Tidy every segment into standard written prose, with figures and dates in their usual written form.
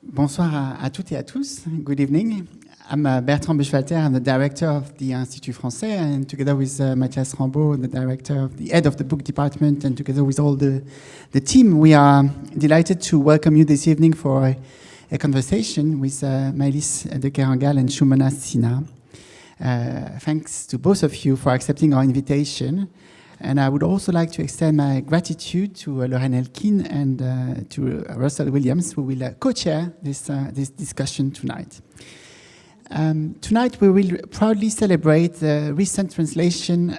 Bonsoir à toutes et à tous. Good evening. I'm Bertrand Buchwalter. I'm the director of the Institut Français, and together with Mathias Rambaud, the head of the book department, and together with all the team, we are delighted to welcome you this evening for a conversation with Maylis de Kerangal and Shumona Sinha. Thanks to both of you for accepting our invitation. And I would also like to extend my gratitude to Elkin and to Russell Williams, who will co-chair this discussion tonight. Tonight we will proudly celebrate the recent translation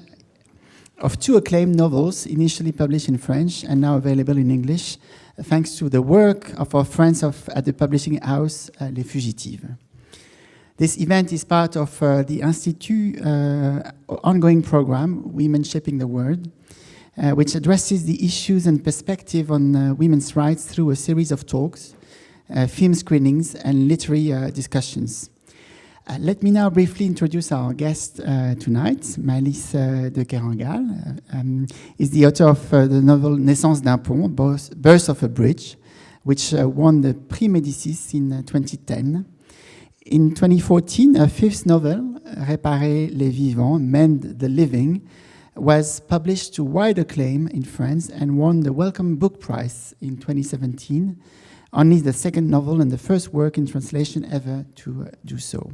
of two acclaimed novels initially published in French and now available in English, thanks to the work of our friends at the publishing house Les Fugitives. This event is part of the Institut ongoing program, Women Shaping the World, which addresses the issues and perspective on women's rights through a series of talks, film screenings, and literary discussions. Let me now briefly introduce our guest tonight. Maylis de Kerangal is the author of the novel Naissance d'un pont, Birth of a Bridge, which won the Prix Médicis in 2010. In 2014, her fifth novel, Réparer les vivants, Mend the Living, was published to wide acclaim in France and won the Wellcome Book Prize in 2017, only the second novel and the first work in translation ever to do so.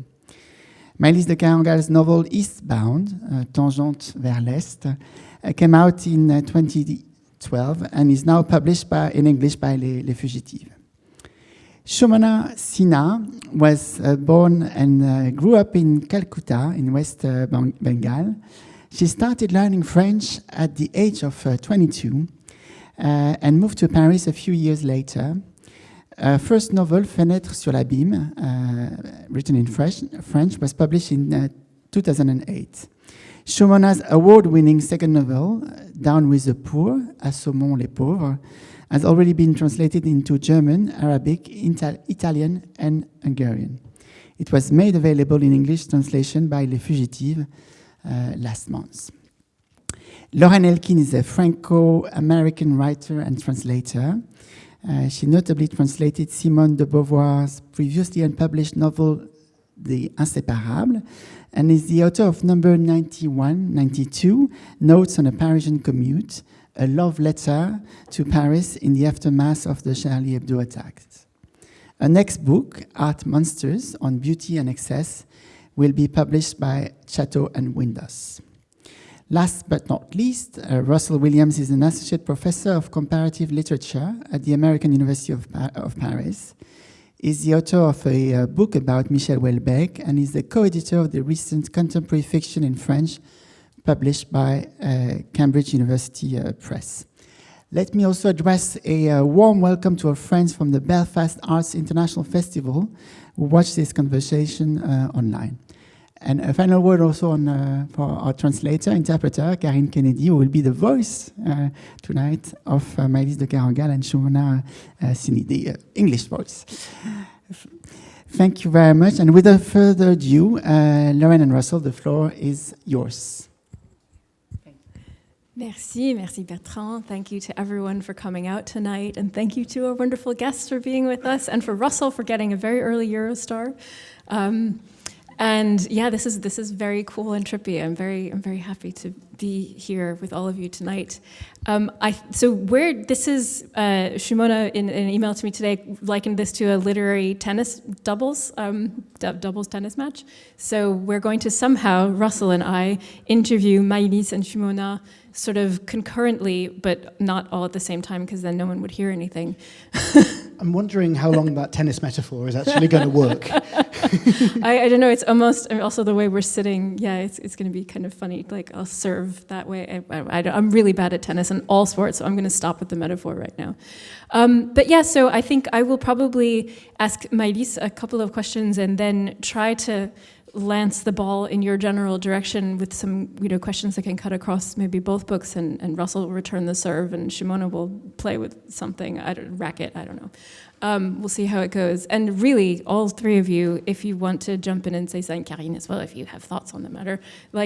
Maylis de Kerangal's novel Eastbound, Tangente vers l'Est, came out in 2012 and is now published in English by Les Fugitives. Shumona Sinha was born and grew up in Calcutta in West Bengal. She started learning French at the age of 22 and moved to Paris a few years later. Her first novel, Fenêtre sur l'abîme, written in French, was published in 2008. Shumona's award-winning second novel, Down with the Poor, Assommons les pauvres, has already been translated into German, Arabic, Italian, and Hungarian. It was made available in English translation by Les Fugitives last month. Lauren Elkin is a Franco-American writer and translator. She notably translated Simone de Beauvoir's previously unpublished novel, The Inséparables, and is the author of number 92, Notes on a Parisian Commute, a love letter to Paris in the aftermath of the Charlie Hebdo attacks. Her next book, Art Monsters, on Beauty and Excess, will be published by Chatto and Windus. Last but not least, Russell Williams is an associate professor of comparative literature at the American University of Paris. He's the author of a book about Michel Houellebecq and is the co-editor of the recent contemporary fiction in French published by Cambridge University Press. Let me also address a warm welcome to our friends from the Belfast Arts International Festival who watch this conversation online. And a final word also for our interpreter, Karine Kennedy, who will be the voice tonight of Maylis de Kerangal and Shumona Sinha, the English voice. Thank you very much. And without further ado, Lauren and Russell, the floor is yours. Merci Bertrand. Thank you to everyone for coming out tonight, and thank you to our wonderful guests for being with us, and for Russell for getting a very early Eurostar. And yeah, this is very cool and trippy. I'm very happy to be here with all of you tonight. Shumona in an email to me today likened this to a literary tennis doubles tennis match. So we're going to somehow, Russell and I, interview Maylis and Shumona sort of concurrently, but not all at the same time, because then no one would hear anything. I'm wondering how long that tennis metaphor is actually going to work. I don't know. It's almost also the way we're sitting. Yeah, it's going to be kind of funny. Like I'll serve that way. I'm really bad at tennis and all sports, so I'm going to stop with the metaphor right now. But yeah, so I think I will probably ask Maylis a couple of questions and then try to lance the ball in your general direction with some questions that can cut across maybe both books, and Russell will return the serve and Shumona will play with something, racket, I don't know. We'll see how it goes. And really, all three of you, if you want to jump in and say something, Karine as well, if you have thoughts on the matter,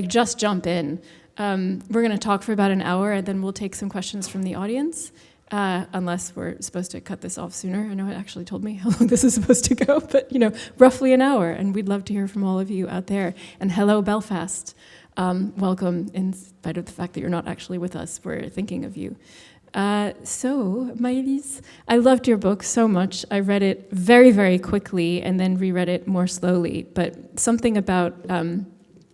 just jump in. We're going to talk for about an hour, and then we'll take some questions from the audience. unless we're supposed to cut this off sooner. I know it actually told me how long this is supposed to go, but roughly an hour, and we'd love to hear from all of you out there. And hello, Belfast. Welcome, in spite of the fact that you're not actually with us. We're thinking of you. So, Maylis, I loved your book so much. I read it very, very quickly and then reread it more slowly. But something about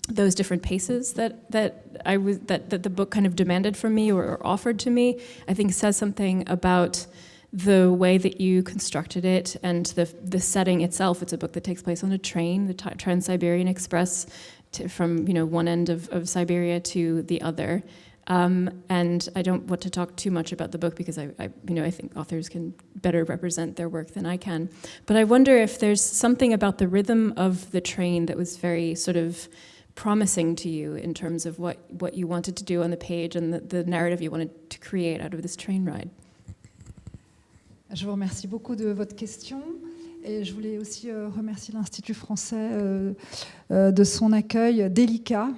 those different paces that the book kind of demanded from me or offered to me, I think says something about the way that you constructed it and the setting itself. It's a book that takes place on a train, the Trans-Siberian Express, from one end of Siberia to the other. And I don't want to talk too much about the book because I think authors can better represent their work than I can. But I wonder if there's something about the rhythm of the train that was very sort of promising to you in terms of what you wanted to do on the page and the narrative you wanted to create out of this train ride. Je vous remercie beaucoup de votre question. Et je voulais aussi remercier l'Institut français de son accueil délicat.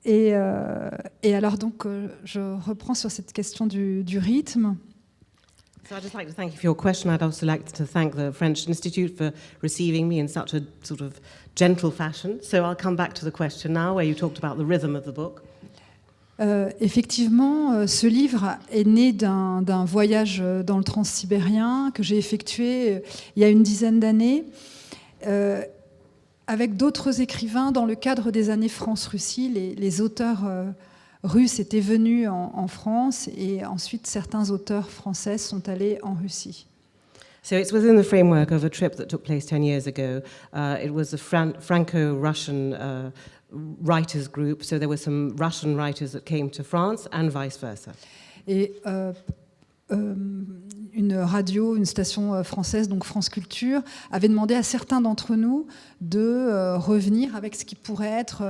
Et alors donc, je reprends sur cette question du rythme. So I'd just like to thank you for your question. I'd also like to thank the French Institute for receiving me in such a sort of gentle fashion. So I'll come back to the question now, where you talked about the rhythm of the book. Effectivement, ce livre est né d'un voyage dans le transsibérien que j'ai effectué il y a une dizaine d'années avec d'autres écrivains dans le cadre des années France-Russie. Les auteurs russes étaient venus en France et ensuite certains auteurs français sont allés en Russie. So it's within the framework of a trip that took place 10 years ago. It was a Franco-Russian writers group, so there were some Russian writers that came to France and vice versa. Et une radio, une station française, donc France Culture, avait demandé à certains d'entre nous de revenir avec ce qui pourrait être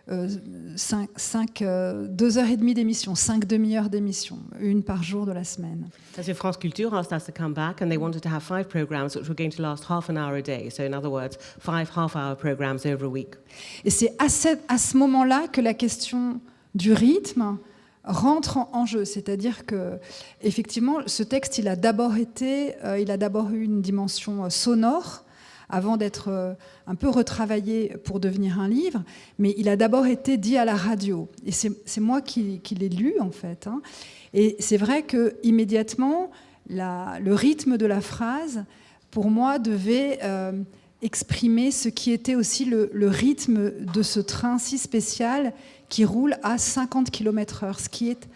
2 heures et demie d'émission, 5 demi-heures d'émission, une par jour de la semaine. So France Culture asked us to come back and they wanted to have 5 programs which were going to last half an hour a day. So in other words, 5 half-hour programs over a week. Et c'est à ce moment-là que la question du rythme rentre en jeu, c'est-à-dire que effectivement, ce texte, il a d'abord eu une dimension sonore avant d'être un peu retravaillé pour devenir un livre, mais il a d'abord été dit à la radio. Et c'est moi qui l'ai lu, en fait. Et c'est vrai que immédiatement, le rythme de la phrase, pour moi, devait exprimer ce qui était aussi le rythme de ce train si spécial qui roule à 50 km/h, ce qui est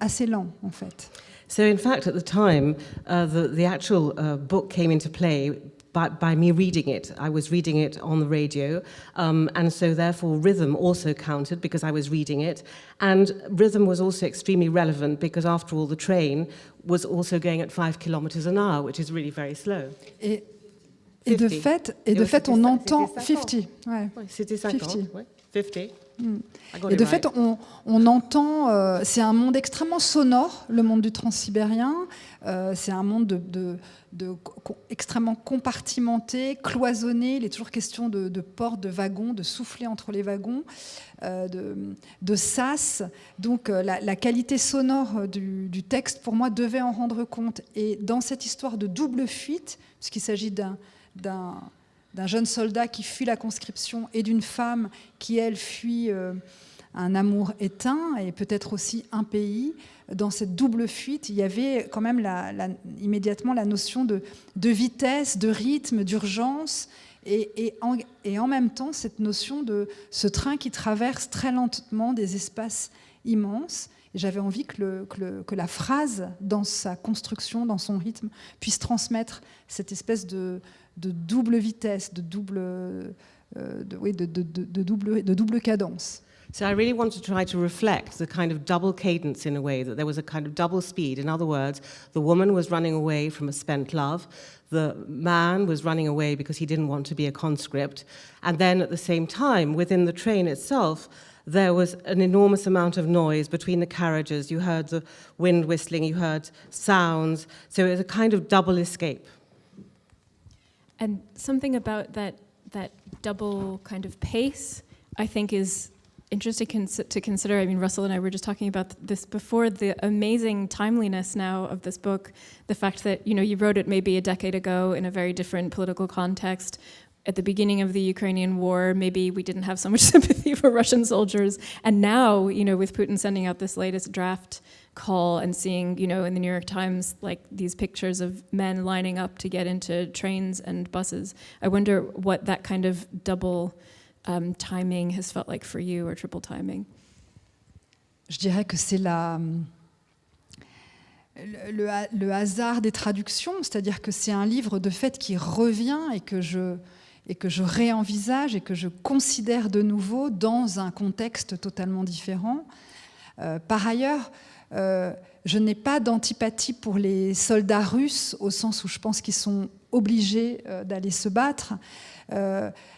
assez lent, en fait. So in fact, at the time, the actual book came into play by me reading it. I was reading it on the radio, and so therefore rhythm also counted because I was reading it. And rhythm was also extremely relevant because after all, the train was also going at 5 kilometers an hour, which is really very slow. Et de fait, on entend 50. Ouais. C'était 50. 50. Ouais. 50. Et de fait, on entend, c'est un monde extrêmement sonore, le monde du transsibérien. C'est un monde extrêmement compartimenté, cloisonné. Il est toujours question de portes, de wagons, de souffler entre les wagons, de sas. Donc la qualité sonore du texte, pour moi, devait en rendre compte. Et dans cette histoire de double fuite, puisqu'il s'agit d'un jeune soldat qui fuit la conscription et d'une femme qui, elle, fuit un amour éteint et peut-être aussi un pays. Dans cette double fuite, il y avait quand même immédiatement la notion de vitesse, de rythme, d'urgence et en même temps cette notion de ce train qui traverse très lentement des espaces immenses. Et j'avais envie que la phrase, dans sa construction, dans son rythme, puisse transmettre cette espèce de double vitesse, de double cadence. So I really wanted to try to reflect the kind of double cadence in a way, that there was a kind of double speed. In other words, the woman was running away from a spent love, the man was running away because he didn't want to be a conscript, and then at the same time, within the train itself, there was an enormous amount of noise between the carriages. You heard the wind whistling, you heard sounds, so it was a kind of double escape. And something about that double kind of pace, I think, is interesting to consider. I mean, Russell and I were just talking about this before, the amazing timeliness now of this book, the fact that, you wrote it maybe a decade ago in a very different political context. At the beginning of the Ukrainian war, maybe we didn't have so much sympathy for Russian soldiers. And now, with Putin sending out this latest draft call and seeing, in the New York Times, like these pictures of men lining up to get into trains and buses, I wonder what that kind of double timing has felt like for you, or triple timing. Je dirais que c'est le hasard des traductions, c'est-à-dire que c'est un livre de fait qui revient et que je réenvisage et que je considère de nouveau dans un contexte totalement différent. Par ailleurs, je n'ai pas d'antipathie pour les soldats russes, au sens où je pense qu'ils sont obligés d'aller se battre.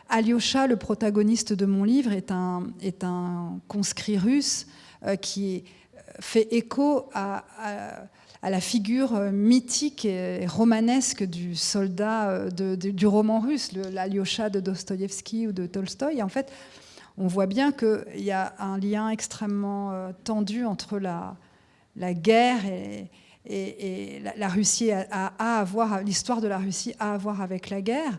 Alyosha, le protagoniste de mon livre, est un conscrit russe qui fait écho à la figure mythique et romanesque du soldat du roman russe, l'Alyosha de Dostoïevski ou de Tolstoï. Et en fait, on voit bien qu'il y a un lien extrêmement tendu entre la guerre et la Russie l'histoire de la Russie a à voir avec la guerre.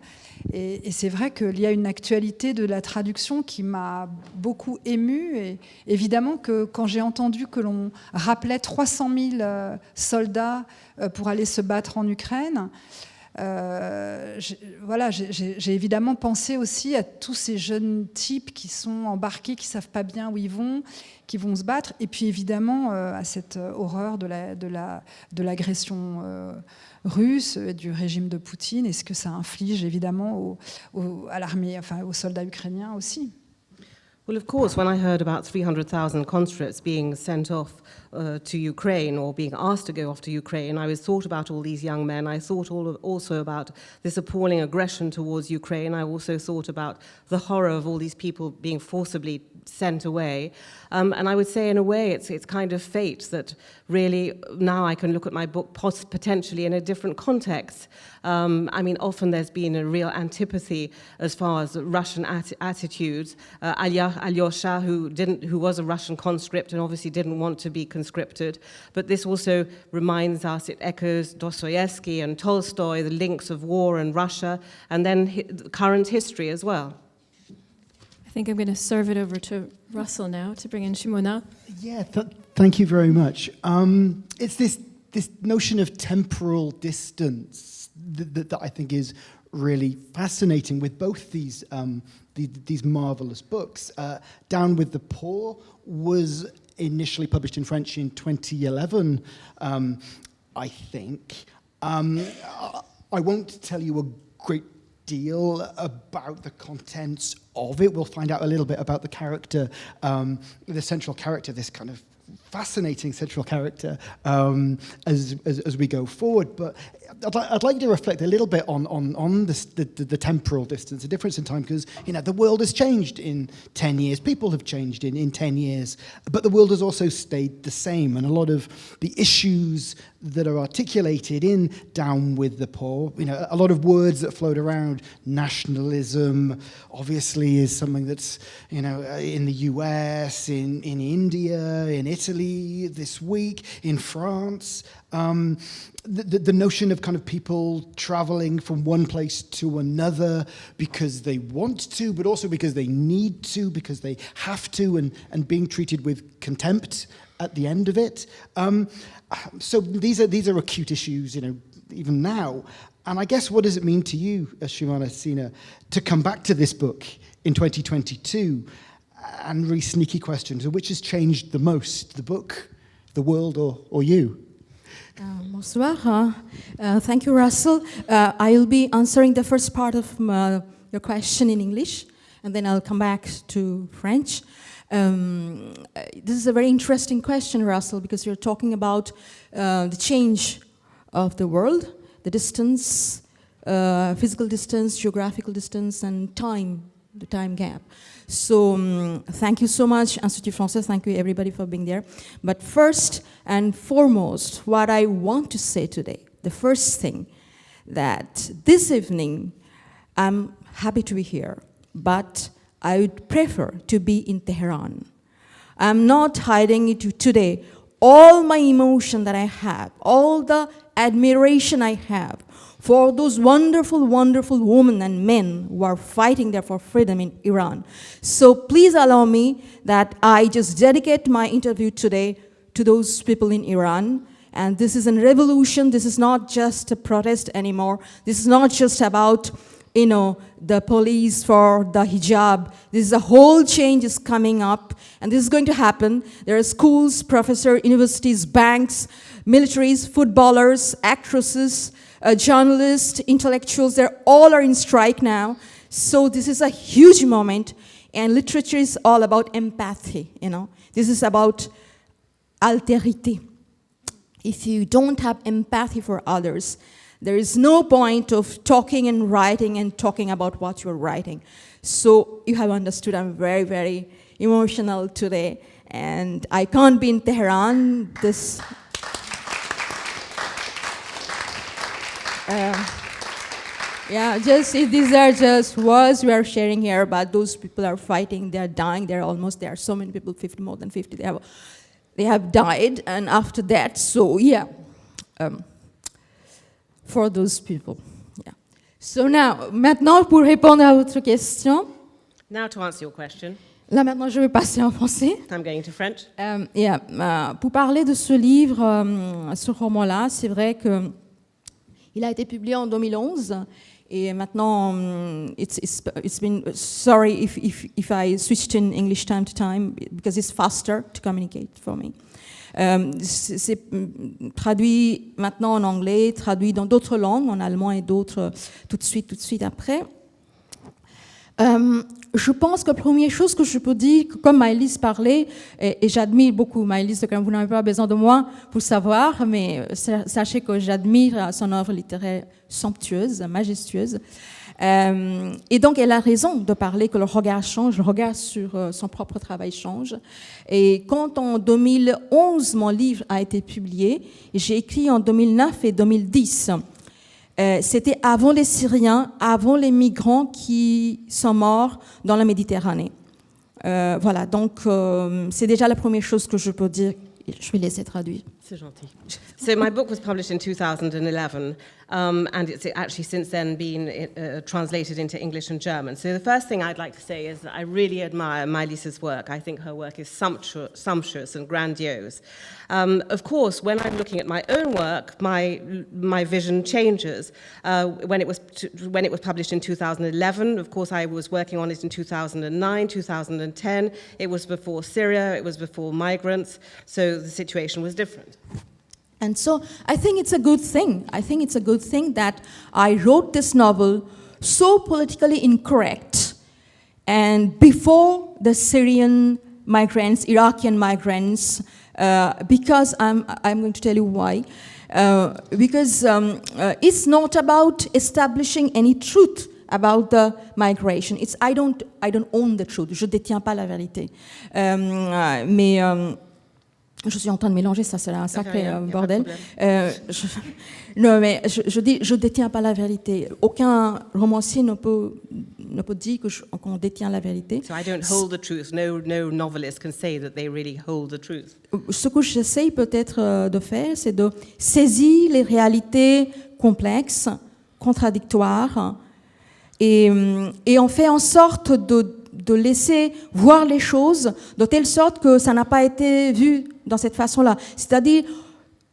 Et c'est vrai qu'il y a une actualité de la traduction qui m'a beaucoup émue. Et évidemment que quand j'ai entendu que l'on rappelait 300 000 soldats pour aller se battre en Ukraine, j'ai évidemment pensé aussi à tous ces jeunes types qui sont embarqués, qui ne savent pas bien où ils vont, qui vont se battre, et puis évidemment à cette horreur de l'agression russe et du régime de Poutine, et ce que ça inflige évidemment à l'armée, enfin aux soldats ukrainiens aussi. Well, of course, when I heard about 300,000 conscripts being sent off to Ukraine, or being asked to go off to Ukraine, I thought about all these young men. I thought also about this appalling aggression towards Ukraine. I also thought about the horror of all these people being forcibly sent away. And I would say, in a way, it's kind of fate that really now I can look at my book potentially in a different context. I mean, often there's been a real antipathy as far as Russian attitudes. Alyosha, who was a Russian conscript and obviously didn't want to be conscripted, but this also reminds us, it echoes Dostoevsky and Tolstoy, the links of war and Russia, and then current history as well. I think I'm going to serve it over to Russell now to bring in Shumona. Yeah, thank you very much. It's this notion of temporal distance that I think is really fascinating with both these marvelous books. Down with the Poor was initially published in French in 2011, I think. I won't tell you a great deal about the contents of it. We'll find out a little bit about the character, the central character, this kind of fascinating central character as we go forward. But I'd like to reflect a little bit on the temporal distance, the difference in time, because the world has changed in 10 years. People have changed in 10 years, but the world has also stayed the same. And a lot of the issues that are articulated in Down with the Poor, a lot of words that float around. Nationalism, obviously, is something that's in the US, in India, in Italy this week, in France. The notion of kind of people traveling from one place to another because they want to, but also because they need to, because they have to, and being treated with contempt at the end of it. So these are acute issues, even now. And I guess, what does it mean to you, Shumona Sinha, to come back to this book in 2022? And really sneaky questions: which has changed the most, the book, the world, or you? Bonsoir. Thank you, Russell. I'll be answering the first part of your question in English, and then I'll come back to French. This is a very interesting question, Russell, because you're talking about the change of the world, the distance, physical distance, geographical distance, and time, the time gap. So thank you so much, Institut Français. Thank you, everybody, for being there. But first and foremost, what I want to say today, the first thing, that this evening, I'm happy to be here, but I would prefer to be in Tehran. I'm not hiding it today. All my emotion that I have, all the admiration I have for those wonderful, wonderful women and men who are fighting there for freedom in Iran. So please allow me that I just dedicate my interview today to those people in Iran. And this is a revolution. This is not just a protest anymore. This is not just about, the police for the hijab. This is a whole change is coming up, and this is going to happen. There are schools, professors, universities, banks, militaries, footballers, actresses, journalists, intellectuals. They all are in strike now. So this is a huge moment, and literature is all about empathy. This is about altérité. If you don't have empathy for others, there is no point of talking and writing and talking about what you're writing. So you have understood I'm very, very emotional today, and I can't be in Tehran. These are just words we are sharing here, but those people are fighting, they are dying, there are so many people, more than 50, they have died, and after that, for those people. Yeah. So maintenant, pour répondre à votre question. Now to answer your question. Là, maintenant, je vais passer en français. I'm going to French. Pour parler de ce livre, ce roman-là, c'est vrai que il a été publié en 2011. Et maintenant, it's been, sorry if I switched in English time to time, because it's faster to communicate for me. C'est traduit maintenant en anglais, traduit dans d'autres langues, en allemand et d'autres tout de suite après. Je pense que la première chose que je peux dire, comme Maylis parlait, et j'admire beaucoup Maylis de Kerangal, vous n'avez pas besoin de moi pour savoir, mais sachez que j'admire son œuvre littéraire somptueuse, majestueuse. Et donc, elle a raison de parler que le regard change, le regard sur son propre travail change. Et quand en 2011, mon livre a été publié, j'ai écrit en 2009 et 2010. C'était avant les Syriens, avant les migrants qui sont morts dans la Méditerranée. Voilà, donc c'est déjà la première chose que je peux dire. Je vais laisser traduire. C'est gentil. So my book was published in 2011, and it's actually since then been translated into English and German. So the first thing I'd like to say is that I really admire Maylis's work. I think her work is sumptuous and grandiose. Of course, when I'm looking at my own work, my vision changes. When it was published in 2011, of course, I was working on it in 2009, 2010. It was before Syria. It was before migrants. So the situation was different. And so I think it's a good thing. I think it's a good thing that I wrote this novel so politically incorrect, and before the Syrian migrants, Iraqi migrants, because I'm going to tell you why. Because it's not about establishing any truth about the migration. It's I don't own the truth. Je détiens pas la vérité. Je suis en train de mélanger, ça c'est un sacré bordel. Non, mais je dis, je détiens pas la vérité. Aucun romancier ne peut dire qu'on détient la vérité. So I don't hold the truth. No novelist can say that they really hold the truth. Ce que j'essaye peut-être de faire, c'est de saisir les réalités complexes, contradictoires, et on fait en sorte de laisser voir les choses de telle sorte que ça n'a pas été vu dans cette façon-là. C'est-à-dire,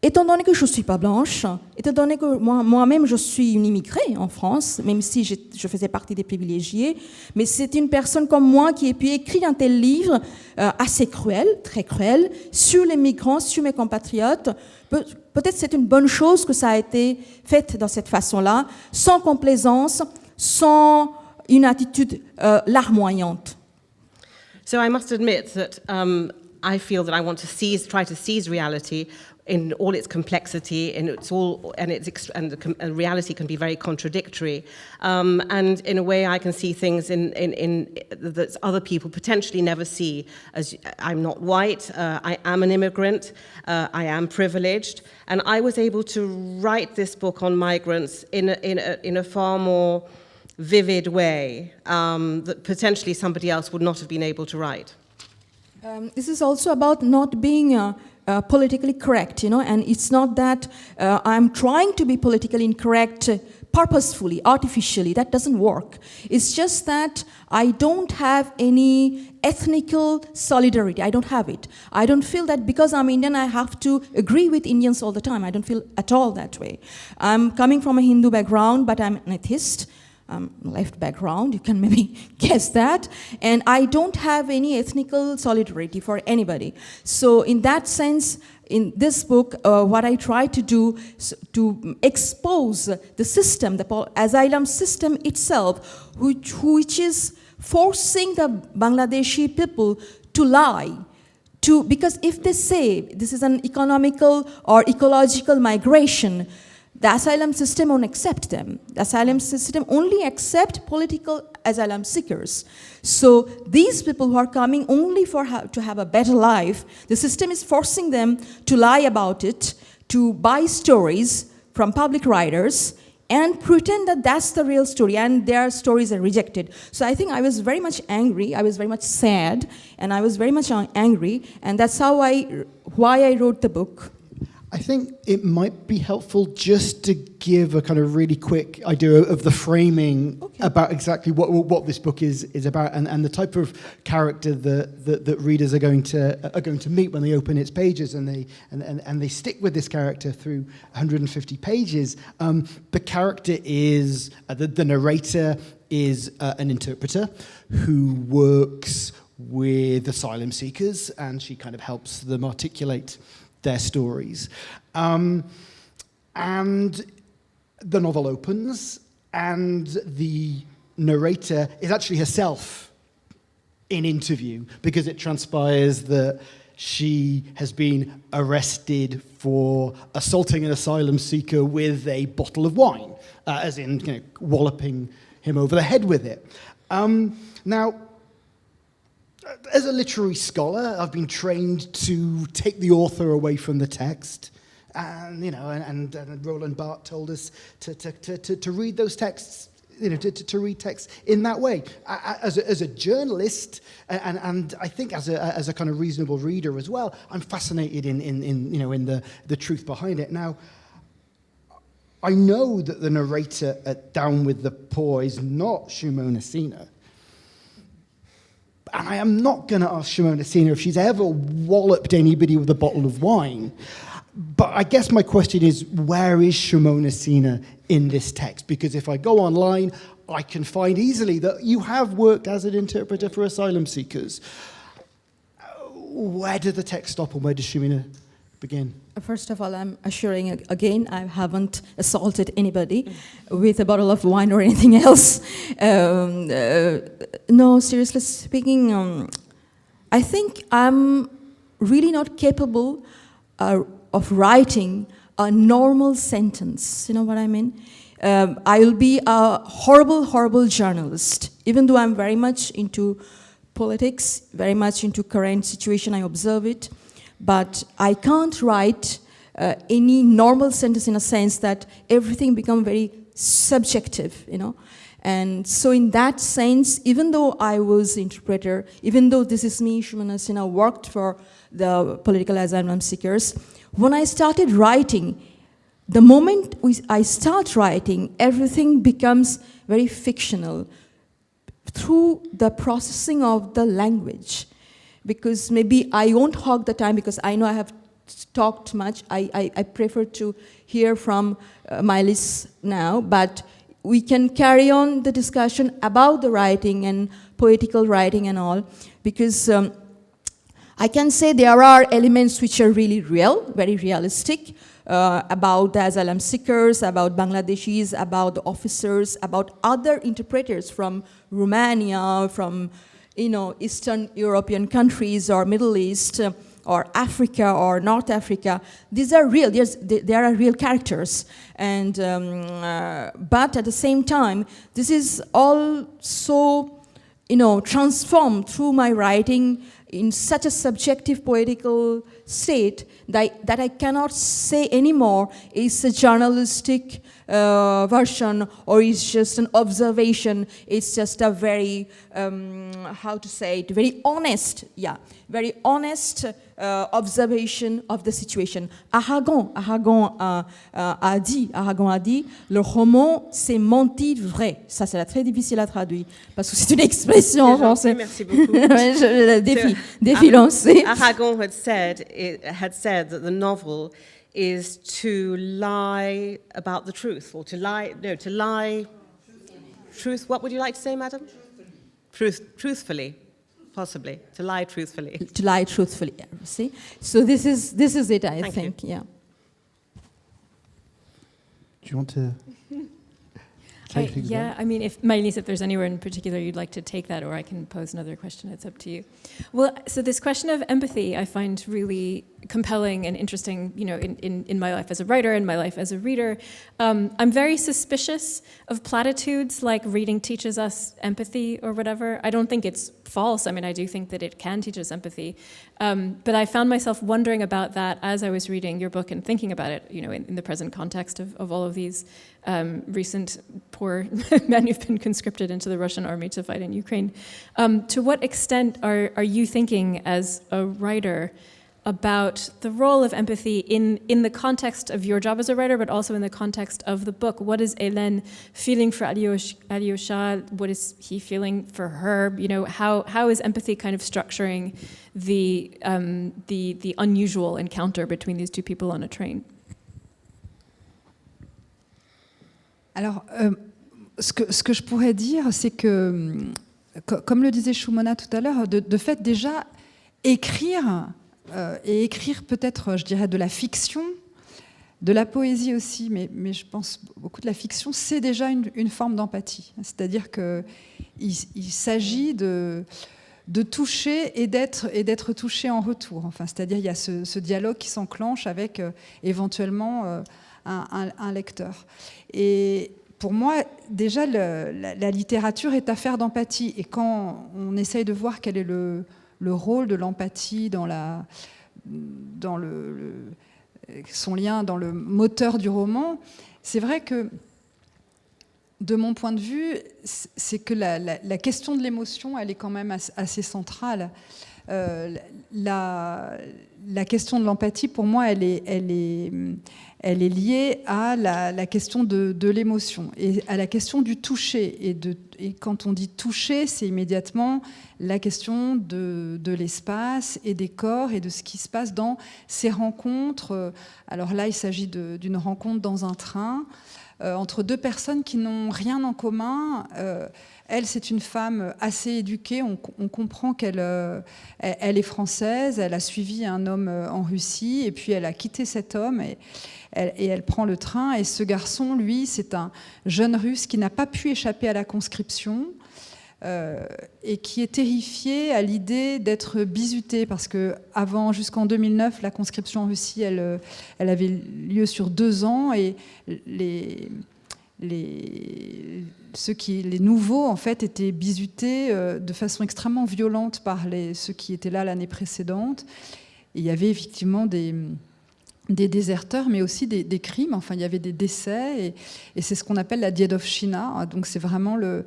étant donné que je ne suis pas blanche, étant donné que moi-même je suis une immigrée en France, même si je faisais partie des privilégiés, mais c'est une personne comme moi qui a pu écrire un tel livre assez cruel, très cruel, sur les migrants, sur mes compatriotes. Peut-être c'est une bonne chose que ça a été fait dans cette façon-là, sans complaisance, sans une attitude larmoyante. So I must admit that I feel that I want to try to seize reality in all its complexity, and reality can be very contradictory. And in a way, I can see things in that other people potentially never see. As I'm not white, I am an immigrant, I am privileged, and I was able to write this book on migrants in a far more vivid way that potentially somebody else would not have been able to write? This is also about not being politically correct, and it's not that I'm trying to be politically incorrect purposefully, artificially. That doesn't work. It's just that I don't have any ethnical solidarity. I don't have it. I don't feel that because I'm Indian, I have to agree with Indians all the time. I don't feel at all that way. I'm coming from a Hindu background, but I'm an atheist. Left background, you can maybe guess that. And I don't have any ethnical solidarity for anybody. So in that sense, in this book, what I try to do is to expose the system, the asylum system itself, which is forcing the Bangladeshi people to lie. Because if they say this is an economical or ecological migration, the asylum system won't accept them. The asylum system only accepts political asylum seekers. So these people who are coming only to have a better life, the system is forcing them to lie about it, to buy stories from public writers, and pretend that that's the real story, and their stories are rejected. So I think I was very much angry, I was very much sad, and I was very much angry, and that's why I wrote the book. I think it might be helpful just to give a kind of really quick idea of the framing about exactly what this book is about, and the type of character that readers are going to meet when they open its pages, and they stick with this character through 150 pages. The character is the narrator is an interpreter who works with asylum seekers, and she kind of helps them articulate their stories. And the novel opens, and the narrator is actually herself in interview, because it transpires that she has been arrested for assaulting an asylum seeker with a bottle of wine, as in walloping him over the head with it. Now, as a literary scholar, I've been trained to take the author away from the text, and Roland Barthes told us to read those texts, to read texts in that way. As a journalist, and I think as a kind of reasonable reader as well, I'm fascinated in the truth behind it. Now, I know that the narrator at Down with the Poor is not Shumona Sinha. And I am not going to ask Shumona Sinha if she's ever walloped anybody with a bottle of wine. But I guess my question is, where is Shumona Sinha in this text? Because if I go online, I can find easily that you have worked as an interpreter for asylum seekers. Where does the text stop, and where does Shumona begin? First of all, I'm assuring again, I haven't assaulted anybody with a bottle of wine or anything else. No, seriously speaking, I think I'm really not capable of writing a normal sentence. You know what I mean? I'll be a horrible, horrible journalist, even though I'm very much into politics, very much into current situation, I observe it. But I can't write any normal sentence in a sense that everything becomes very subjective, And so in that sense, even though I was interpreter, even though this is me, Shumona Sinha, worked for the political asylum seekers, when I started writing, the moment I start writing, everything becomes very fictional through the processing of the language. Because maybe I won't hog the time, because I know I have talked much. I prefer to hear from Maylis now, but we can carry on the discussion about the writing and poetical writing and all, because I can say there are elements which are really real, very realistic, about the asylum seekers, about Bangladeshis, about the officers, about other interpreters from Romania, from Eastern European countries or Middle East or Africa or North Africa. These are real. There are real characters. And but at the same time, this is all so transformed through my writing in such a subjective poetical state that I cannot say anymore it's a journalistic version, or it's just an observation. It's just a very, how to say it, very honest, very honest observation of the situation. Aragon a dit, le roman c'est menti vrai. Ça c'est très difficile à traduire parce que c'est une expression en français. Merci beaucoup. Défi lancé. Aragon had said that the novel is to lie about the truth, or to lie. Truth. What would you like to say, madam? Truthfully. Possibly, to lie truthfully. To lie truthfully, see? So this is it, I think, Do you want to... Yeah, I mean, if Maylis, if there's anywhere in particular you'd like to take that, or I can pose another question, it's up to you. Well, so this question of empathy I find really compelling and interesting, you know, in my life as a writer and my life as a reader. I'm very suspicious of platitudes like reading teaches us empathy or whatever. I don't think it's false. I mean, I do think that it can teach us empathy. But I found myself wondering about that as I was reading your book and thinking about it, you know, in the present context of all of these recent poor men who've been conscripted into the Russian army to fight in Ukraine. To what extent are you thinking as a writer about the role of empathy in the context of your job as a writer, but also in the context of the book? What is Hélène feeling for Alyosha? What is he feeling for her? You know, how is empathy kind of structuring the unusual encounter between these two people on a train? Alors, ce que je pourrais dire, c'est que, comme le disait Shumona tout à l'heure, de fait déjà écrire, et écrire peut-être, je dirais, de la fiction, de la poésie aussi, mais je pense beaucoup de la fiction, c'est déjà une forme d'empathie. C'est-à-dire qu'il s'agit de toucher et d'être touché en retour. Enfin, c'est-à-dire il y a ce dialogue qui s'enclenche avec éventuellement un lecteur. Et pour moi, déjà, la littérature est affaire d'empathie. Et quand on essaye de voir quel est le rôle de l'empathie dans son lien dans le moteur du roman, c'est vrai que, de mon point de vue, c'est que la question de l'émotion, elle est quand même assez centrale. La question de l'empathie, pour moi, elle est liée à la question de l'émotion et à la question du toucher. Et quand on dit toucher, c'est immédiatement la question de l'espace et des corps et de ce qui se passe dans ces rencontres. Alors là, il s'agit d'une rencontre dans un train entre deux personnes qui n'ont rien en commun. Elle, c'est une femme assez éduquée. On comprend qu'elle est française. Elle a suivi un homme en Russie et puis elle a quitté cet homme et elle prend le train. Et ce garçon, lui, c'est un jeune Russe qui n'a pas pu échapper à la conscription et qui est terrifié à l'idée d'être bizuté parce que jusqu'en 2009, la conscription en Russie, elle avait lieu sur 2 ans et les nouveaux, en fait, étaient bizutés de façon extrêmement violente par ceux qui étaient là l'année précédente. Et il y avait effectivement des déserteurs, mais aussi des crimes. Enfin, il y avait des décès, et c'est ce qu'on appelle la Diedovщина. Donc, c'est vraiment le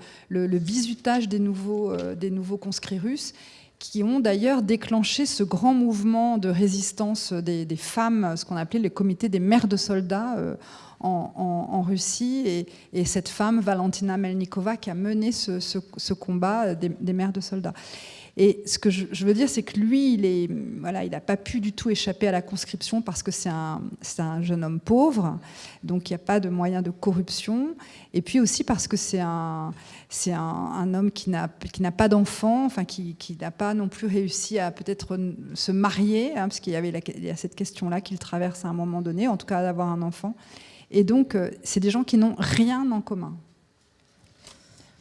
bizutage des nouveaux conscrits russes, qui ont d'ailleurs déclenché ce grand mouvement de résistance des femmes, ce qu'on appelait le comité des mères de soldats en Russie, et cette femme, Valentina Melnikova, qui a mené ce combat des mères de soldats. Et ce que je veux dire, c'est que lui, il n'a pas pu du tout échapper à la conscription parce que c'est un jeune homme pauvre, donc il n'y a pas de moyen de corruption. Et puis aussi parce que c'est un homme qui n'a pas d'enfant, enfin qui n'a pas non plus réussi à peut-être se marier, parce qu'il y a cette question-là qu'il traverse à un moment donné, en tout cas d'avoir un enfant. Et donc, c'est des gens qui n'ont rien en commun.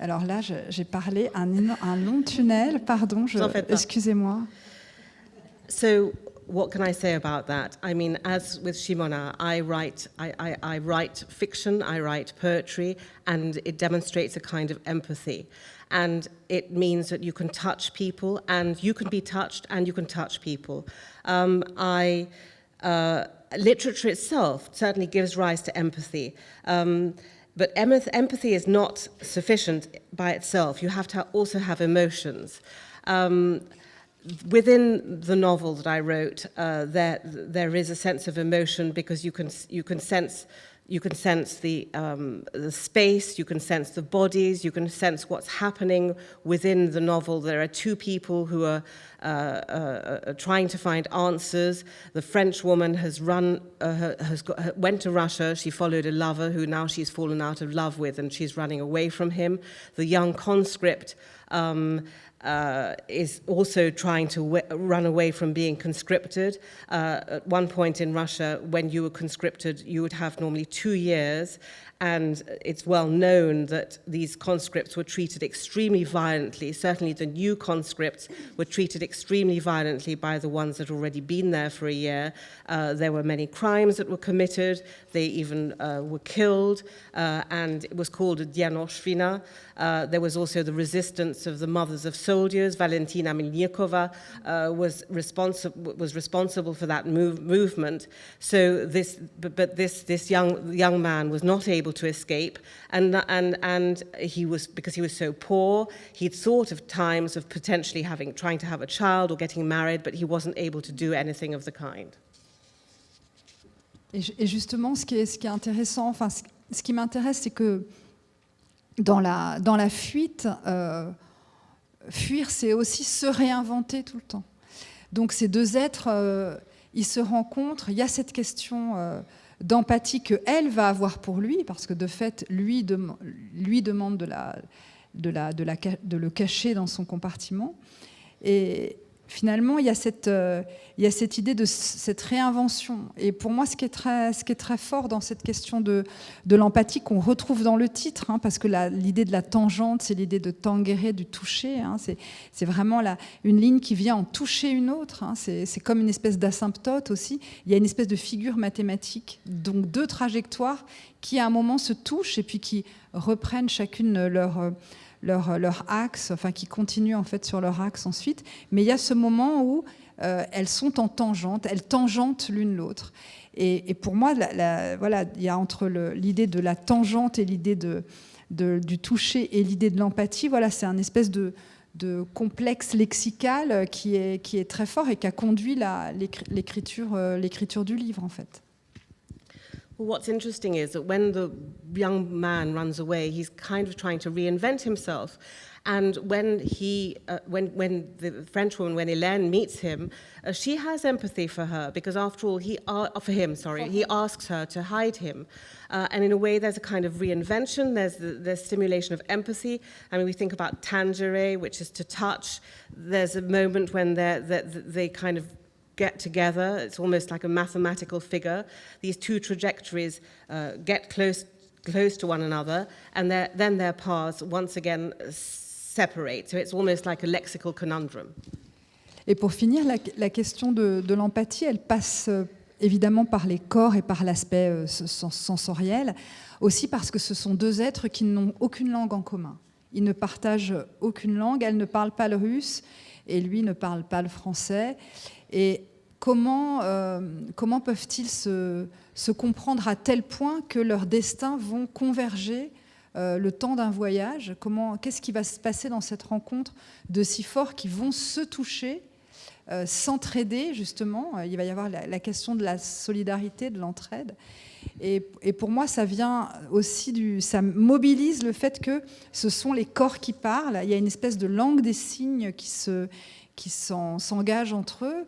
Alors là, j'ai parlé un long tunnel, pardon, excusez-moi. So, what can I say about that? I mean, as with Shumona, I write fiction, I write poetry, and it demonstrates a kind of empathy. And it means that you can touch people, and you can be touched, and you can touch people. literature itself certainly gives rise to empathy. But empathy is not sufficient by itself. You have to also have emotions. Within the novel that I wrote, there is a sense of emotion because you can sense the space, you can sense the bodies, you can sense what's happening within the novel. There are two people who are trying to find answers. The French woman went to Russia. She followed a lover who now she's fallen out of love with, and she's running away from him. The young conscript is also trying to run away from being conscripted. At one point in Russia, when you were conscripted, you would have normally 2 years, and it's well known that these conscripts were treated extremely violently. Certainly the new conscripts were treated extremely violently by the ones that had already been there for a year. There were many crimes that were committed. They even were killed, and it was called a Dianoshvina. There was also the resistance of the mothers of soldiers. Valentina Milnikova was responsible for that movement. So this young man was not able to escape, and he was, because he was so poor, he'd thought of times of potentially trying to have a child or getting married, but he wasn't able to do anything of the kind. Et justement, ce qui est intéressant, enfin, ce qui m'intéresse, c'est que dans la fuite, fuir, c'est aussi se réinventer tout le temps. Donc ces deux êtres, ils se rencontrent, il y a cette question d'empathie qu'elle va avoir pour lui, parce que de fait, lui demande de le cacher dans son compartiment. Et finalement, il y a cette idée de cette réinvention. Et pour moi, ce qui est très fort dans cette question de l'empathie qu'on retrouve dans le titre, parce que l'idée de la tangente, c'est l'idée de tangere, du toucher. C'est vraiment une ligne qui vient en toucher une autre. C'est comme une espèce d'asymptote aussi. Il y a une espèce de figure mathématique, donc deux trajectoires qui à un moment se touchent et puis qui reprennent chacune leur axe, enfin qui continuent en fait sur leur axe ensuite. Mais il y a ce moment où elles sont en tangente, elles tangentent l'une l'autre. Et pour moi, voilà, il y a entre l'idée de la tangente et l'idée du toucher et l'idée de l'empathie, voilà, c'est un espèce de complexe lexical qui est très fort et qui a conduit l'écriture du livre en fait. Well, what's interesting is that when the young man runs away, he's kind of trying to reinvent himself. And when when the French woman, when Hélène meets him, she has empathy for her because, after all, he asks her to hide him. And in a way, there's a kind of reinvention. There's stimulation of empathy. I mean, we think about tangere, which is to touch. There's a moment when they kind of get together. It's almost like a mathematical figure. These two trajectories get close to one another, and then their paths once again separate. So it's almost like a lexical conundrum. Et pour finir, la question de l'empathie, elle passe évidemment par les corps et par l'aspect sensoriel, aussi parce que ce sont deux êtres qui n'ont aucune langue en commun. Ils ne partagent aucune langue, elle ne parle pas le russe et lui ne parle pas le français. Et comment peuvent-ils se comprendre à tel point que leurs destins vont converger le temps d'un voyage? Qu'est-ce qui va se passer dans cette rencontre de si forts qui vont se toucher, s'entraider justement? Il va y avoir la question de la solidarité, de l'entraide. Et pour moi, ça vient aussi ça mobilise le fait que ce sont les corps qui parlent. Il y a une espèce de langue des signes qui s'engage entre eux.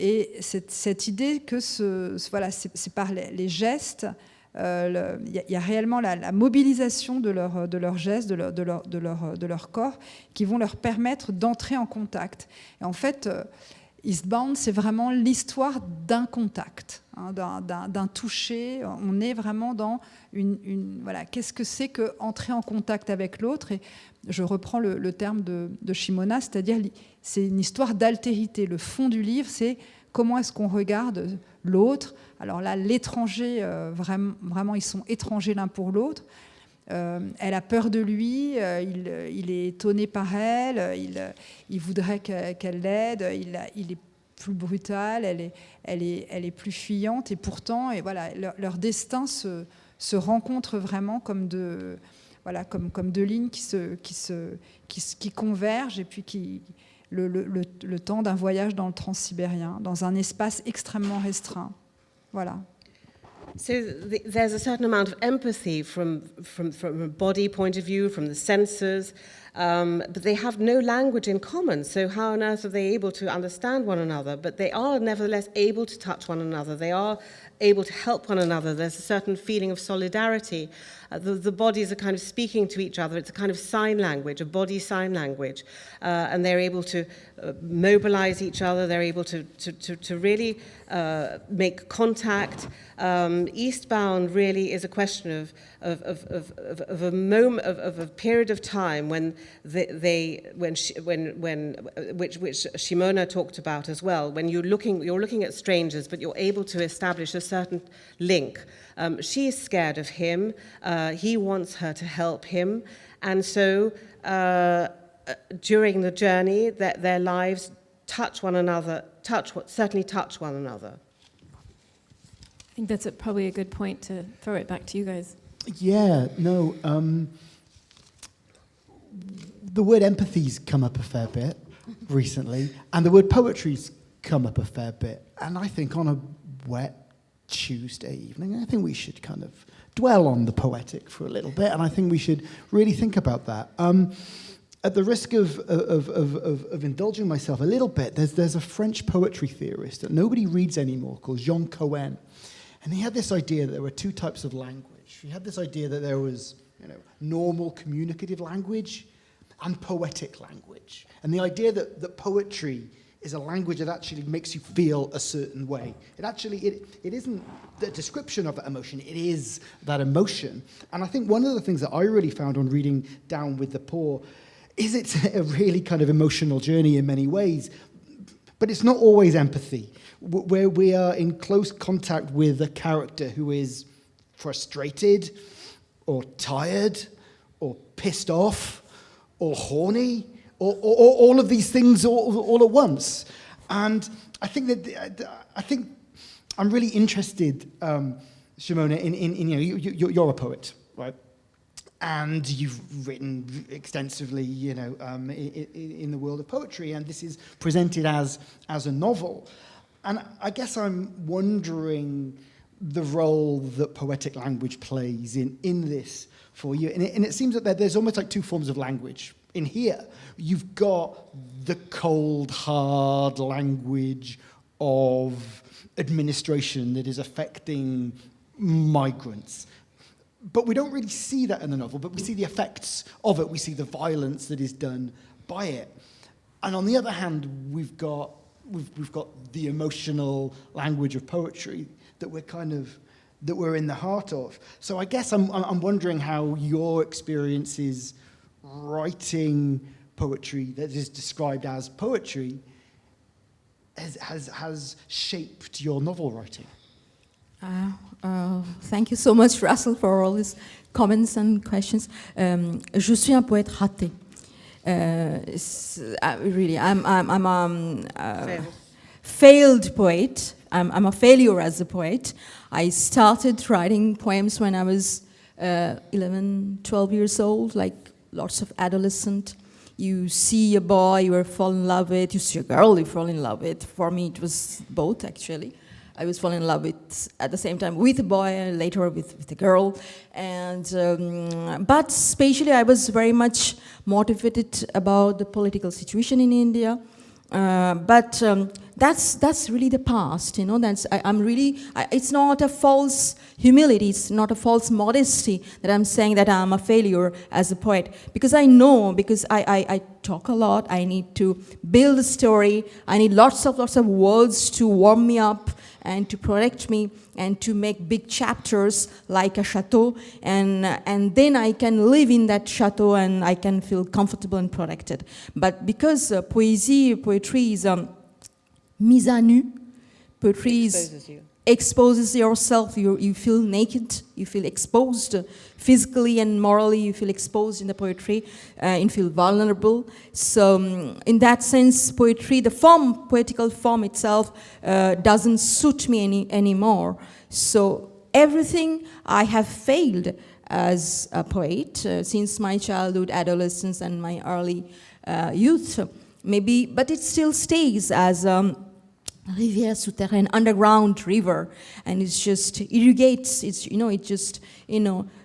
Et cette idée que c'est par les gestes, il y a réellement la mobilisation de leurs gestes, de leur corps, qui vont leur permettre d'entrer en contact. Et en fait, Eastbound, c'est vraiment l'histoire d'un contact, d'un toucher. On est vraiment dans voilà, qu'est-ce que c'est qu'entrer en contact avec l'autre? Et je reprends le terme de Shumona, c'est-à-dire c'est une histoire d'altérité. Le fond du livre, c'est comment est-ce qu'on regarde l'autre. Alors là, l'étranger, vraiment, ils sont étrangers l'un pour l'autre. Elle a peur de lui, il est étonné par elle, il voudrait qu'elle l'aide, il est plus brutale, elle est plus fuyante, et pourtant, et voilà, leur destin se rencontre vraiment comme deux lignes qui convergent, et puis le temps d'un voyage dans le transsibérien, dans un espace extrêmement restreint. Voilà. So there's a certain amount of empathy from a body point of view, from the senses, but they have no language in common. So how on earth are they able to understand one another? But they are nevertheless able to touch one another. They are able to help one another. There's a certain feeling of solidarity. The bodies are kind of speaking to each other. It's a kind of sign language, a body sign language. And they're able to mobilize each other. They're able to really make contact. Eastbound really is a question of a moment, of a period of time when which Shumona talked about as well. When you're looking at strangers, but you're able to establish a certain link. She's scared of him. He wants her to help him, and so during the journey, their lives touch one another. Certainly touch one another. I think that's probably a good point to throw it back to you guys. Yeah, no. The word empathy's come up a fair bit recently, and the word poetry's come up a fair bit. And I think on a wet Tuesday evening, I think we should kind of dwell on the poetic for a little bit, and I think we should really think about that. At the risk of indulging myself a little bit, there's a French poetry theorist that nobody reads anymore called Jean Cohen, and he had this idea that there were two types of language. He had this idea that there was, normal communicative language and poetic language, and the idea that poetry is a language that actually makes you feel a certain way. It isn't the description of that emotion, it is that emotion. And I think one of the things that I really found on reading Down with the Poor is it's a really kind of emotional journey in many ways, but it's not always empathy, where we are in close contact with a character who is frustrated or tired or pissed off or horny, or all of these things all at once. And I think I'm really interested, Shumona, in you're a poet, right? And you've written extensively, in the world of poetry, and this is presented as a novel. And I guess I'm wondering the role that poetic language plays in this for you. And it seems that there's almost like two forms of language. In here, you've got the cold, hard language of administration that is affecting migrants. But we don't really see that in the novel, but we see the effects of it. We see the violence that is done by it. And on the other hand, we've got the emotional language of poetry that we're in the heart of. So I guess I'm wondering how your experience is writing poetry that is described as poetry has shaped your novel writing. Thank you so much, Russell, for all these comments and questions. Je suis un poète raté. Really, I'm a failed poet. I'm a failure as a poet. I started writing poems when I was 11, 12 years old, like lots of adolescent. You see a boy, you fall in love with. You see a girl, you fall in love with. For me, it was both, actually. I was falling in love with, at the same time, with a boy, and later with a girl. And but spatially, I was very much motivated about the political situation in India. But that's really the past, it's not a false humility, it's not a false modesty that I'm saying that I'm a failure as a poet. Because I know, because I talk a lot, I need to build a story, I need lots of words to warm me up and to protect me and to make big chapters like a chateau, and then I can live in that chateau and I can feel comfortable and protected. But because poetry is mise à nu, poetry is exposes yourself, you feel naked, you feel exposed physically and morally, you feel exposed in the poetry, you feel vulnerable. So in that sense, poetry, the form, poetical form itself doesn't suit me anymore. So everything I have failed as a poet since my childhood, adolescence, and my early youth, maybe, but it still stays as rivière souterraine, underground river, and it just irrigates. It just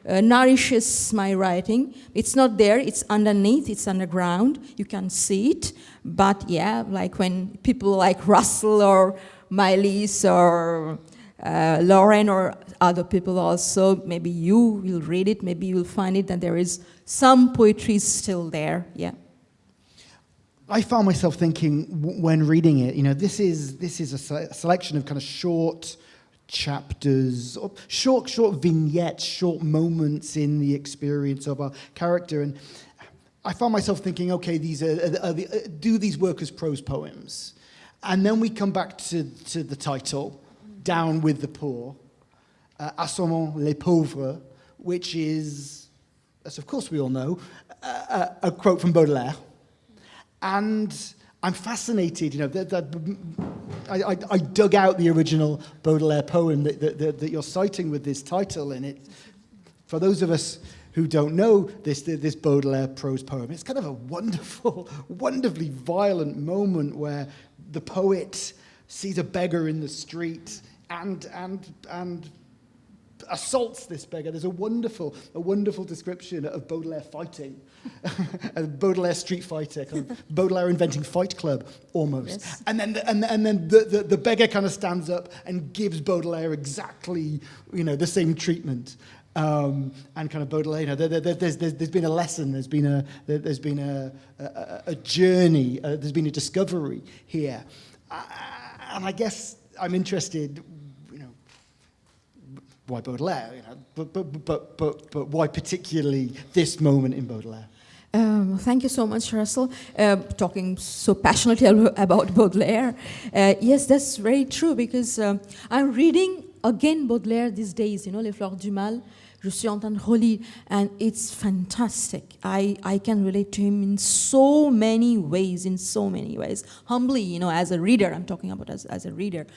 nourishes my writing. It's not there. It's underneath. It's underground. You can see it. But yeah, like when people like Russell or Maylis or Lauren or other people also, maybe you will read it. Maybe you will find it that there is some poetry still there. Yeah. I found myself thinking when reading it, this is a selection of kind of short chapters, or short vignettes, short moments in the experience of our character, and I found myself thinking, okay, do these work as prose poems? And then we come back to the title, Down with the Poor, Assommons les pauvres, which is, as of course we all know, a quote from Baudelaire. And I'm fascinated, I dug out the original Baudelaire poem that you're citing with this title in it. For those of us who don't know this Baudelaire prose poem, it's kind of a wonderfully violent moment where the poet sees a beggar in the street and assaults this beggar. There's a wonderful description of Baudelaire fighting, a Baudelaire street fighter, kind of Baudelaire inventing Fight Club almost. Yes. And then the beggar kind of stands up and gives Baudelaire exactly the same treatment. And kind of Baudelaire, there's been a lesson, there's been a journey, there's been a discovery here, and I guess I'm interested. Why Baudelaire? But why particularly this moment in Baudelaire? Thank you so much, Russell, talking so passionately about Baudelaire. Yes, that's very true, because I'm reading again Baudelaire these days, Les Fleurs du Mal. Je suis en train de relire, and it's fantastic. I can relate to him in so many ways, Humbly, as a reader, I'm talking about as a reader.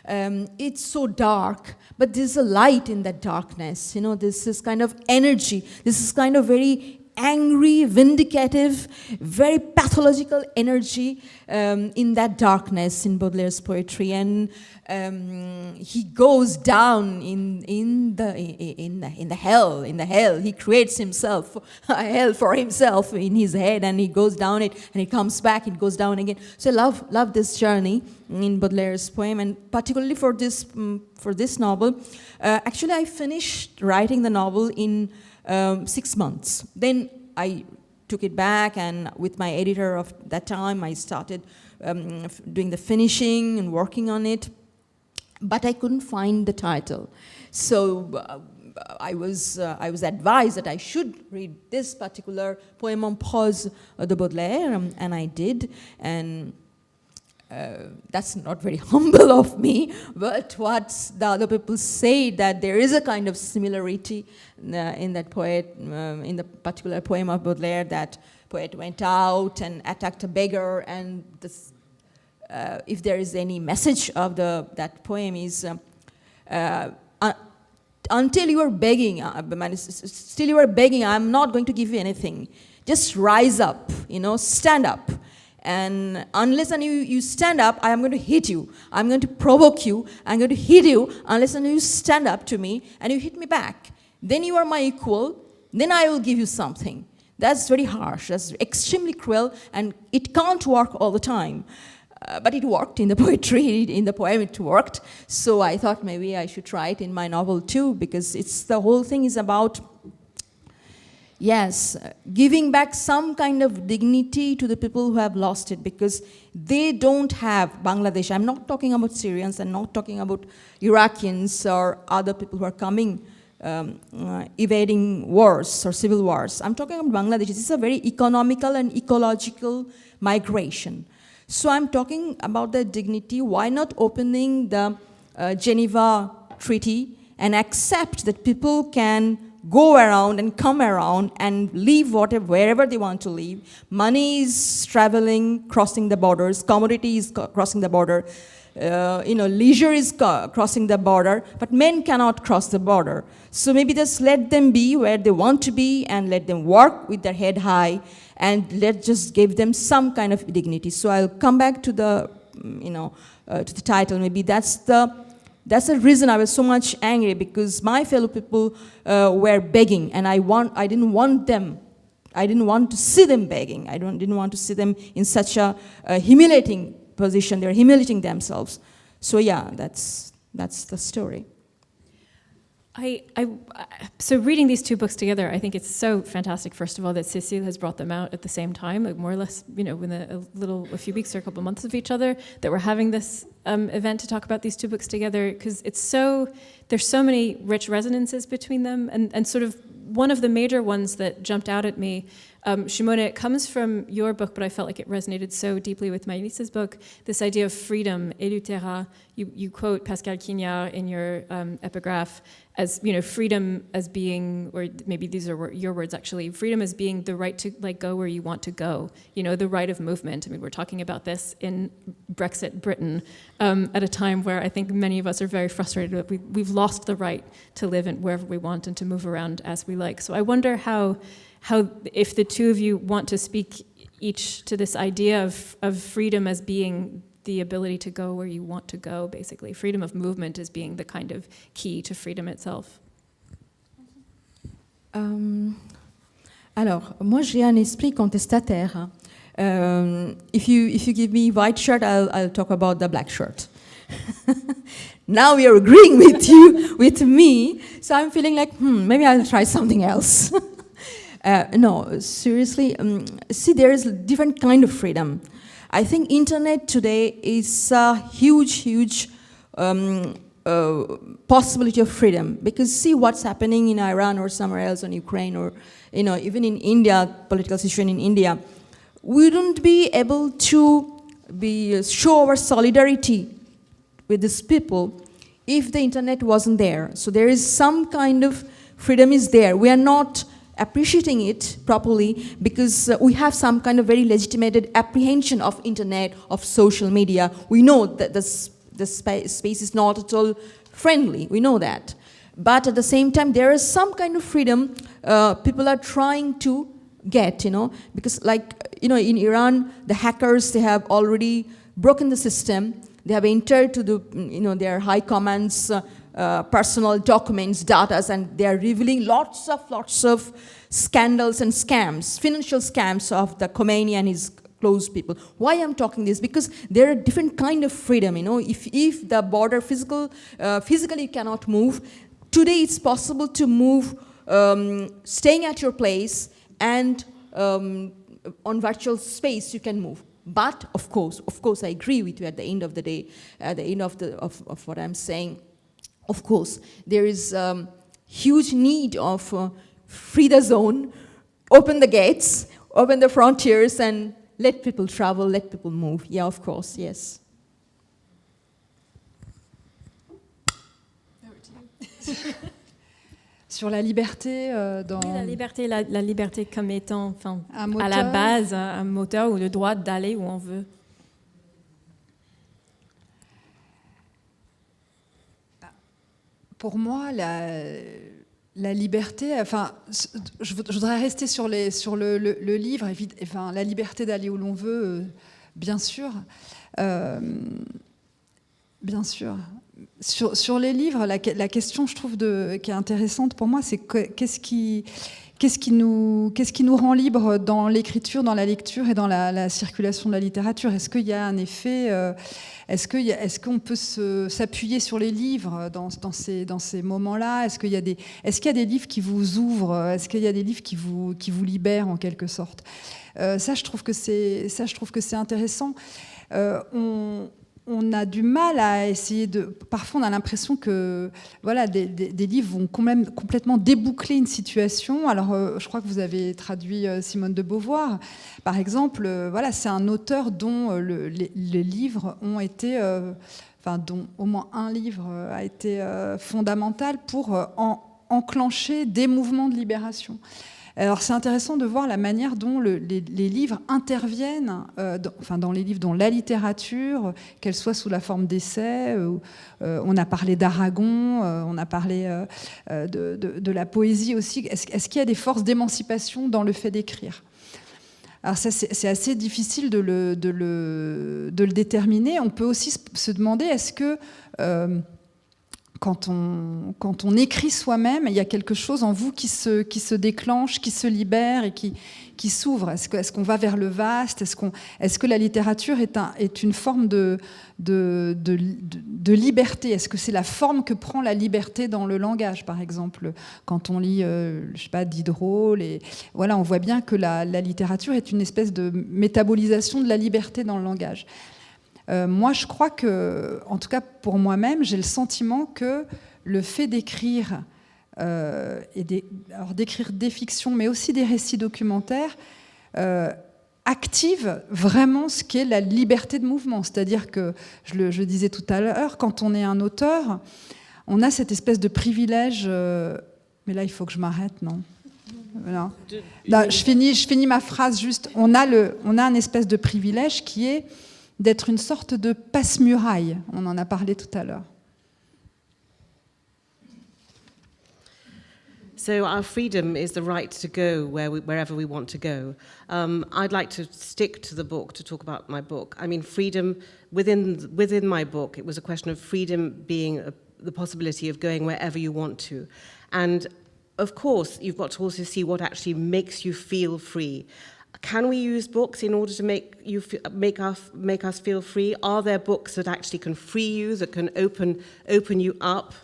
It's so dark, but there's a light in that darkness. This is kind of energy. This is kind of very angry, vindicative, very pathological energy in that darkness in Baudelaire's poetry, and he goes down in the hell. He creates himself a hell for himself in his head, and he goes down it, and he comes back, it goes down again. So I love this journey in Baudelaire's poem, and particularly for this novel. Actually, I finished writing the novel in 6 months. Then I took it back, and with my editor of that time, I started doing the finishing and working on it. But I couldn't find the title. So I was advised that I should read this particular poem en prose de Baudelaire, and I did. And that's not very humble of me, but what the other people say, that there is a kind of similarity in that poet, in the particular poem of Baudelaire, that poet went out and attacked a beggar, and this, if there is any message of that poem is, until you are begging, still you are begging, I'm not going to give you anything. Just rise up, stand up. And unless you stand up, I am going to hit you. I'm going to provoke you. I'm going to hit you unless you stand up to me and you hit me back. Then you are my equal. Then I will give you something. That's very harsh. That's extremely cruel, and it can't work all the time. But it worked in the poetry, in the poem it worked. So I thought maybe I should try it in my novel too, because the whole thing is about, yes, giving back some kind of dignity to the people who have lost it, because they don't have Bangladesh. I'm not talking about Syrians, I'm not talking about Iraqians or other people who are coming, evading wars or civil wars. I'm talking about Bangladesh. This is a very economical and ecological migration. So I'm talking about the dignity. Why not opening the Geneva Treaty and accept that people can go around and come around and live wherever they want to live. Money is traveling, crossing the borders. Commodity is crossing the border. Leisure is crossing the border, but men cannot cross the border. So maybe just let them be where they want to be and let them work with their head high and let's just give them some kind of dignity. So I'll come back to the, to the title. Maybe that's the reason I was so much angry, because my fellow people were begging, and I didn't want to see them begging. I didn't want to see them in such a humiliating position. They're humiliating themselves. So yeah, that's the story. So reading these two books together, I think it's so fantastic, first of all, that Cécile has brought them out at the same time, like more or less, within a few weeks or a couple of months of each other, that we're having this event to talk about these two books together, because there's so many rich resonances between them, and sort of one of the major ones that jumped out at me, Shumona, it comes from your book, but I felt like it resonated so deeply with Maylis's book, this idea of freedom, élutera. You quote Pascal Quignard in your epigraph as, freedom as being, or maybe these are your words actually, freedom as being the right to go where you want to go, the right of movement. I mean, we're talking about this in Brexit Britain at a time where I think many of us are very frustrated that we've lost the right to live in wherever we want and to move around as we like. So I wonder how if the two of you want to speak each to this idea of freedom as being the ability to go where you want to go, basically. Freedom of movement as being the kind of key to freedom itself. Alors, moi j'ai un esprit contestataire. If you give me white shirt, I'll talk about the black shirt. Now you're agreeing with me, so I'm feeling like, maybe I'll try something else. No, seriously, see, there is a different kind of freedom. I think internet today is a huge possibility of freedom, because see what's happening in Iran or somewhere else, in Ukraine, or even in India, political situation in India. We wouldn't be able to show our solidarity with these people if the internet wasn't there. So there is some kind of freedom is there. We are not appreciating it properly because we have some kind of very legitimated apprehension of internet, of social media. We know that the space is not at all friendly. We know that. But at the same time, there is some kind of freedom people are trying to get, because in Iran, the hackers, they have already broken the system. They have entered to their high command's personal documents, data, and they are revealing lots of scandals and scams, financial scams of the Khomeini and his close people. Why I'm talking this? Because there are different kind of freedom. If the border physically you cannot move, today it's possible to move, staying at your place, and on virtual space you can move. But of course, I agree with you. At the end of the day, at the end of what I'm saying, of course, there is huge need of free the zone, open the gates, open the frontiers, and let people travel, let people move. Yeah, of course, yes. Sur la liberté dans... Oui, la liberté comme étant, à la base, un moteur ou le droit d'aller où on veut. Pour moi, la liberté, je voudrais rester sur le livre, la liberté d'aller où l'on veut, bien sûr. Bien sûr. Sur les livres, la question, je trouve, qui est intéressante pour moi, c'est qu'est-ce qui nous rend libres dans l'écriture, dans la lecture et dans la circulation de la littérature. Est-ce qu'il y a un effet, est-ce qu'on peut s'appuyer sur les livres dans ces moments-là? Est-ce qu'il y a des livres qui vous ouvrent? Est-ce qu'il y a des livres qui vous libèrent en quelque sorte? Ça, je trouve que c'est intéressant. on a du mal à essayer de... Parfois, on a l'impression que voilà, des livres vont quand même complètement déboucler une situation. Alors, je crois que vous avez traduit Simone de Beauvoir. Par exemple, voilà, c'est un auteur dont les livres ont été... dont au moins un livre a été fondamental pour enclencher des mouvements de libération. Alors c'est intéressant de voir la manière dont les livres interviennent, dans les livres, dont la littérature, qu'elle soit sous la forme d'essais, on a parlé d'Aragon, on a parlé de la poésie aussi. Est-ce qu'il y a des forces d'émancipation dans le fait d'écrire ? Alors ça, c'est assez difficile de le déterminer. On peut aussi se demander, est-ce que quand on écrit soi-même, il y a quelque chose en vous qui se déclenche, qui se libère et qui s'ouvre. Est-ce qu'on va vers le vaste ? Est-ce que la littérature est une forme de liberté ? Est-ce que c'est la forme que prend la liberté dans le langage, par exemple ? Quand on lit, je sais pas, Diderot, voilà, on voit bien que la littérature est une espèce de métabolisation de la liberté dans le langage. Moi, je crois que, en tout cas pour moi-même, j'ai le sentiment que le fait d'écrire, alors d'écrire des fictions, mais aussi des récits documentaires, active vraiment ce qu'est la liberté de mouvement. C'est-à-dire que, je disais tout à l'heure, quand on est un auteur, on a cette espèce de privilège... mais là, il faut que je m'arrête, non ? Voilà. Là, je finis ma phrase juste. On a un espèce de privilège qui est d'être une sorte de passe-muraille. On en a parlé tout à l'heure. So our freedom is the right to go wherever we want to go. I'd like to stick to the book, to talk about my book. I mean, freedom, within my book, it was a question of freedom being the possibility of going wherever you want to. And of course, you've got to also see what actually makes you feel free. Can we use books in order to make us feel free? Are there books that actually can free you, that can open you up?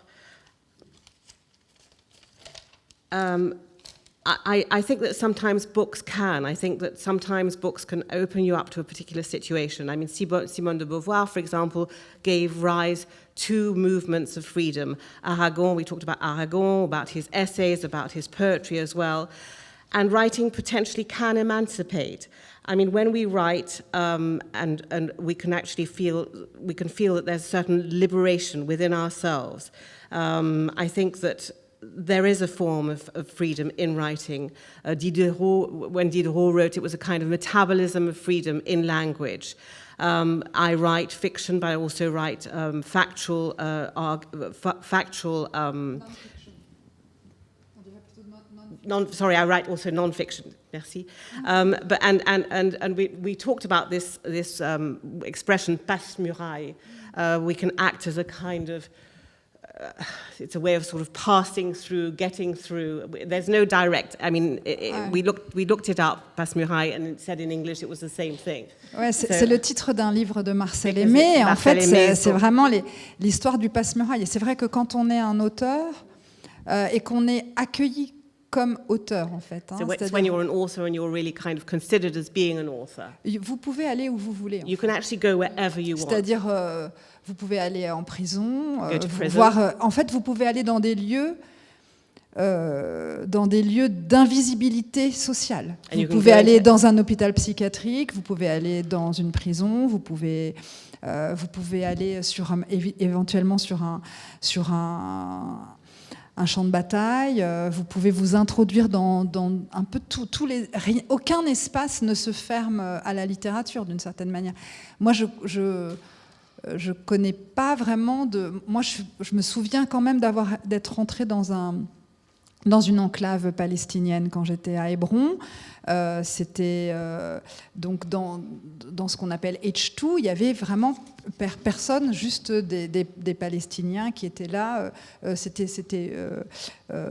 I think that sometimes books can. I think that sometimes books can open you up to a particular situation. I mean, Simone de Beauvoir, for example, gave rise to movements of freedom. Aragon, we talked about Aragon, about his essays, about his poetry as well. And writing potentially can emancipate. I mean, when we write, and we can actually feel that there's a certain liberation within ourselves. I think that there is a form of freedom in writing. When Diderot wrote, it was a kind of metabolism of freedom in language. I write fiction, but I also write factual. I write also non-fiction. Merci. But we talked about this expression passe-muraille. We can act as a kind of it's a way of sort of passing through, getting through. There's no direct. I mean, we looked it up, passe-muraille, and it said in English it was the same thing. Ouais, c'est le titre d'un livre de Marcel Aimé. En fait, c'est vraiment l'histoire du passe-muraille. Et c'est vrai que quand on est un auteur et qu'on est accueilli comme auteur, en fait. So it's when you're an author and you're really kind of considered as being an author. Vous pouvez aller où vous voulez. You can actually go wherever you want. C'est-à-dire, vous pouvez aller en prison, voir. En fait, vous pouvez aller dans des lieux d'invisibilité sociale. Vous pouvez aller dans un hôpital psychiatrique, vous pouvez aller dans une prison, vous pouvez aller éventuellement sur un champ de bataille, vous pouvez vous introduire dans un peu aucun espace ne se ferme à la littérature d'une certaine manière. Moi, je connais pas vraiment moi, je me souviens quand même d'être rentrée dans une enclave palestinienne quand j'étais à Hébron. C'était donc dans ce qu'on appelle H2, il y avait vraiment personne, juste des Palestiniens qui étaient là. C'était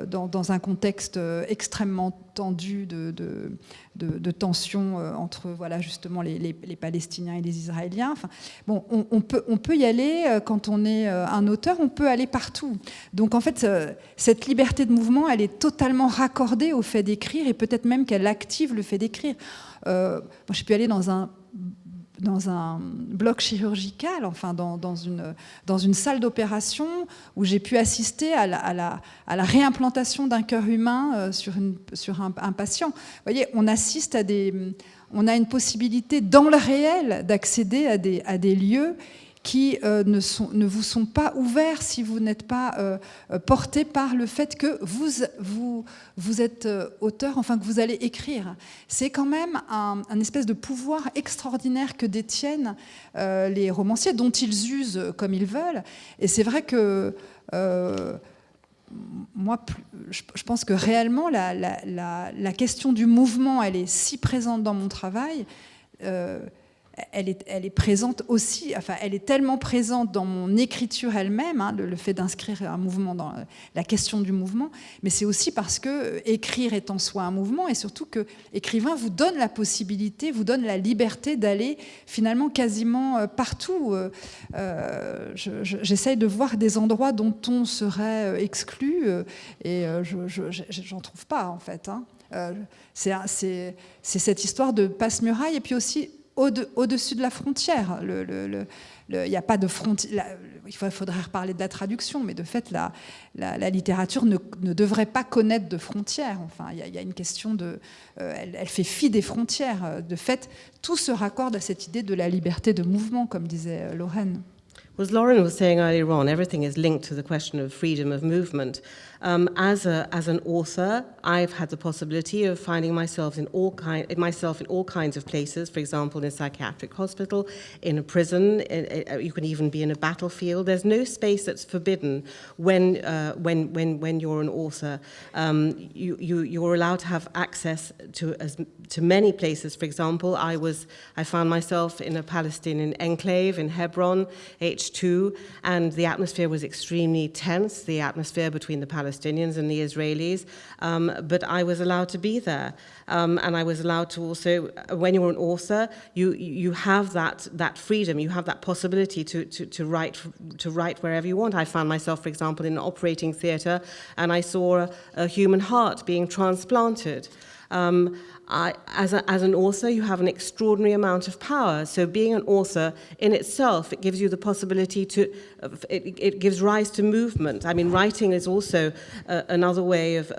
dans un contexte extrêmement tendu de tension entre justement les Palestiniens et les Israéliens. Enfin, bon, on peut y aller quand on est un auteur, on peut aller partout. Donc en fait, cette liberté de mouvement, elle est totalement raccordée au fait d'écrire et peut-être même qu'elle active le fait d'écrire. Moi, j'ai pu aller dans un bloc chirurgical, enfin dans une salle d'opération où j'ai pu assister à la réimplantation d'un cœur humain sur un patient. Vous voyez, on assiste on a une possibilité dans le réel d'accéder à des lieux qui ne vous sont pas ouverts si vous n'êtes pas porté par le fait que vous êtes auteur, enfin que vous allez écrire. C'est quand même un espèce de pouvoir extraordinaire que détiennent les romanciers, dont ils usent comme ils veulent. Et c'est vrai que moi, je pense que réellement la question du mouvement, elle est si présente dans mon travail. Elle est présente aussi, enfin, elle est tellement présente dans mon écriture elle-même, hein, le fait d'inscrire un mouvement dans la question du mouvement, mais c'est aussi parce que écrire est en soi un mouvement, et surtout que écrivain vous donne la possibilité, vous donne la liberté d'aller finalement quasiment partout. J'essaye de voir des endroits dont on serait exclu, et j'en trouve pas en fait. Hein. C'est cette histoire de passe-muraille, et puis aussi au-dessus de la frontière. Il n'y a pas de frontière. Il faudrait reparler de la traduction, mais de fait, la littérature ne devrait pas connaître de frontières. Enfin, il y a une question elle fait fi des frontières. De fait, tout se raccorde à cette idée de la liberté de mouvement, comme disait Lorraine. As Lauren was saying earlier on, everything is linked to the question of freedom of movement. As an author, I've had the possibility of finding myself in all kinds of places. For example, in a psychiatric hospital, in a prison. You can even be in a battlefield. There's no space that's forbidden when you're an author. You're allowed to have access to many places. For example, I found myself in a Palestinian enclave in Hebron, H2, and the atmosphere was extremely tense. The atmosphere between the Palestinians and the Israelis, but I was allowed to be there, and I was allowed to also. When you're an author, you have that freedom, you have that possibility to write wherever you want. I found myself, for example, in an operating theatre, and I saw a human heart being transplanted. As an author, you have an extraordinary amount of power. So being an author in itself, it gives you the possibility it gives rise to movement. I mean, writing is also another way of